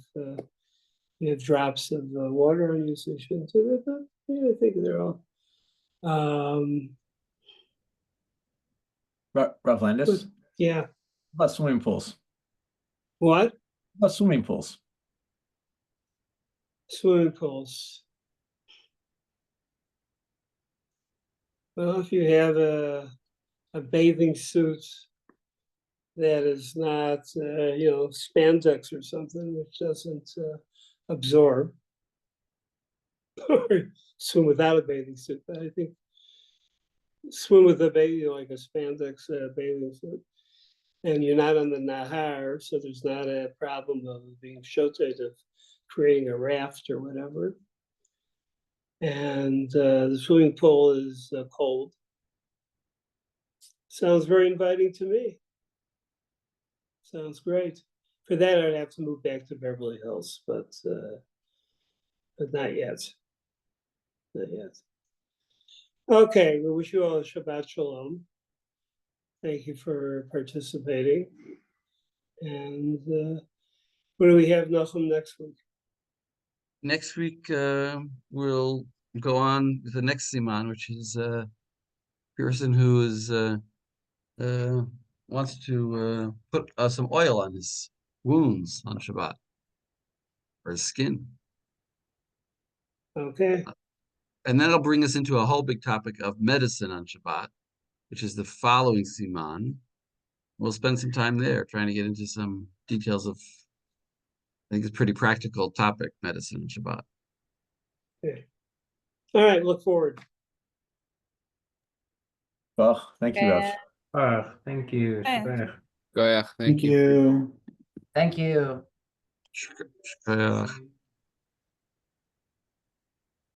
have drops of water on you, so you shouldn't do it, but yeah, I think they're all. Rav Landis, Yeah, about swimming pools. what? About swimming pools. Swimming pools. Well, if you have a bathing suit that is not, spandex or something, which doesn't absorb, or swim without a bathing suit, but I think swim with a bathing, like a spandex bathing suit, and you're not on the Nahar, so there's not a problem of being shoted, of creating a raft or whatever. And the swimming pool is cold. Sounds very inviting to me. Sounds great. For that, I'd have to move back to Beverly Hills, but not yet. Not yet. Okay, we wish you all a Shabbat Shalom. Thank you for participating. And what do we have, Nachum, next week? Next week, we'll go on with the next Siman, which is a person who is wants to put some oil on his wounds on Shabbat, or his skin. Okay. And that'll bring us into a whole big topic of medicine on Shabbat, which is the following Siman. We'll spend some time there trying to get into some details of, I think it's a pretty practical topic, medicine on Shabbat. Okay. All right, look forward. Well, thank you, Rav. Thank you. Yeah. Shabbat. Goyach, thank you. you. Thank you. Shkoyach.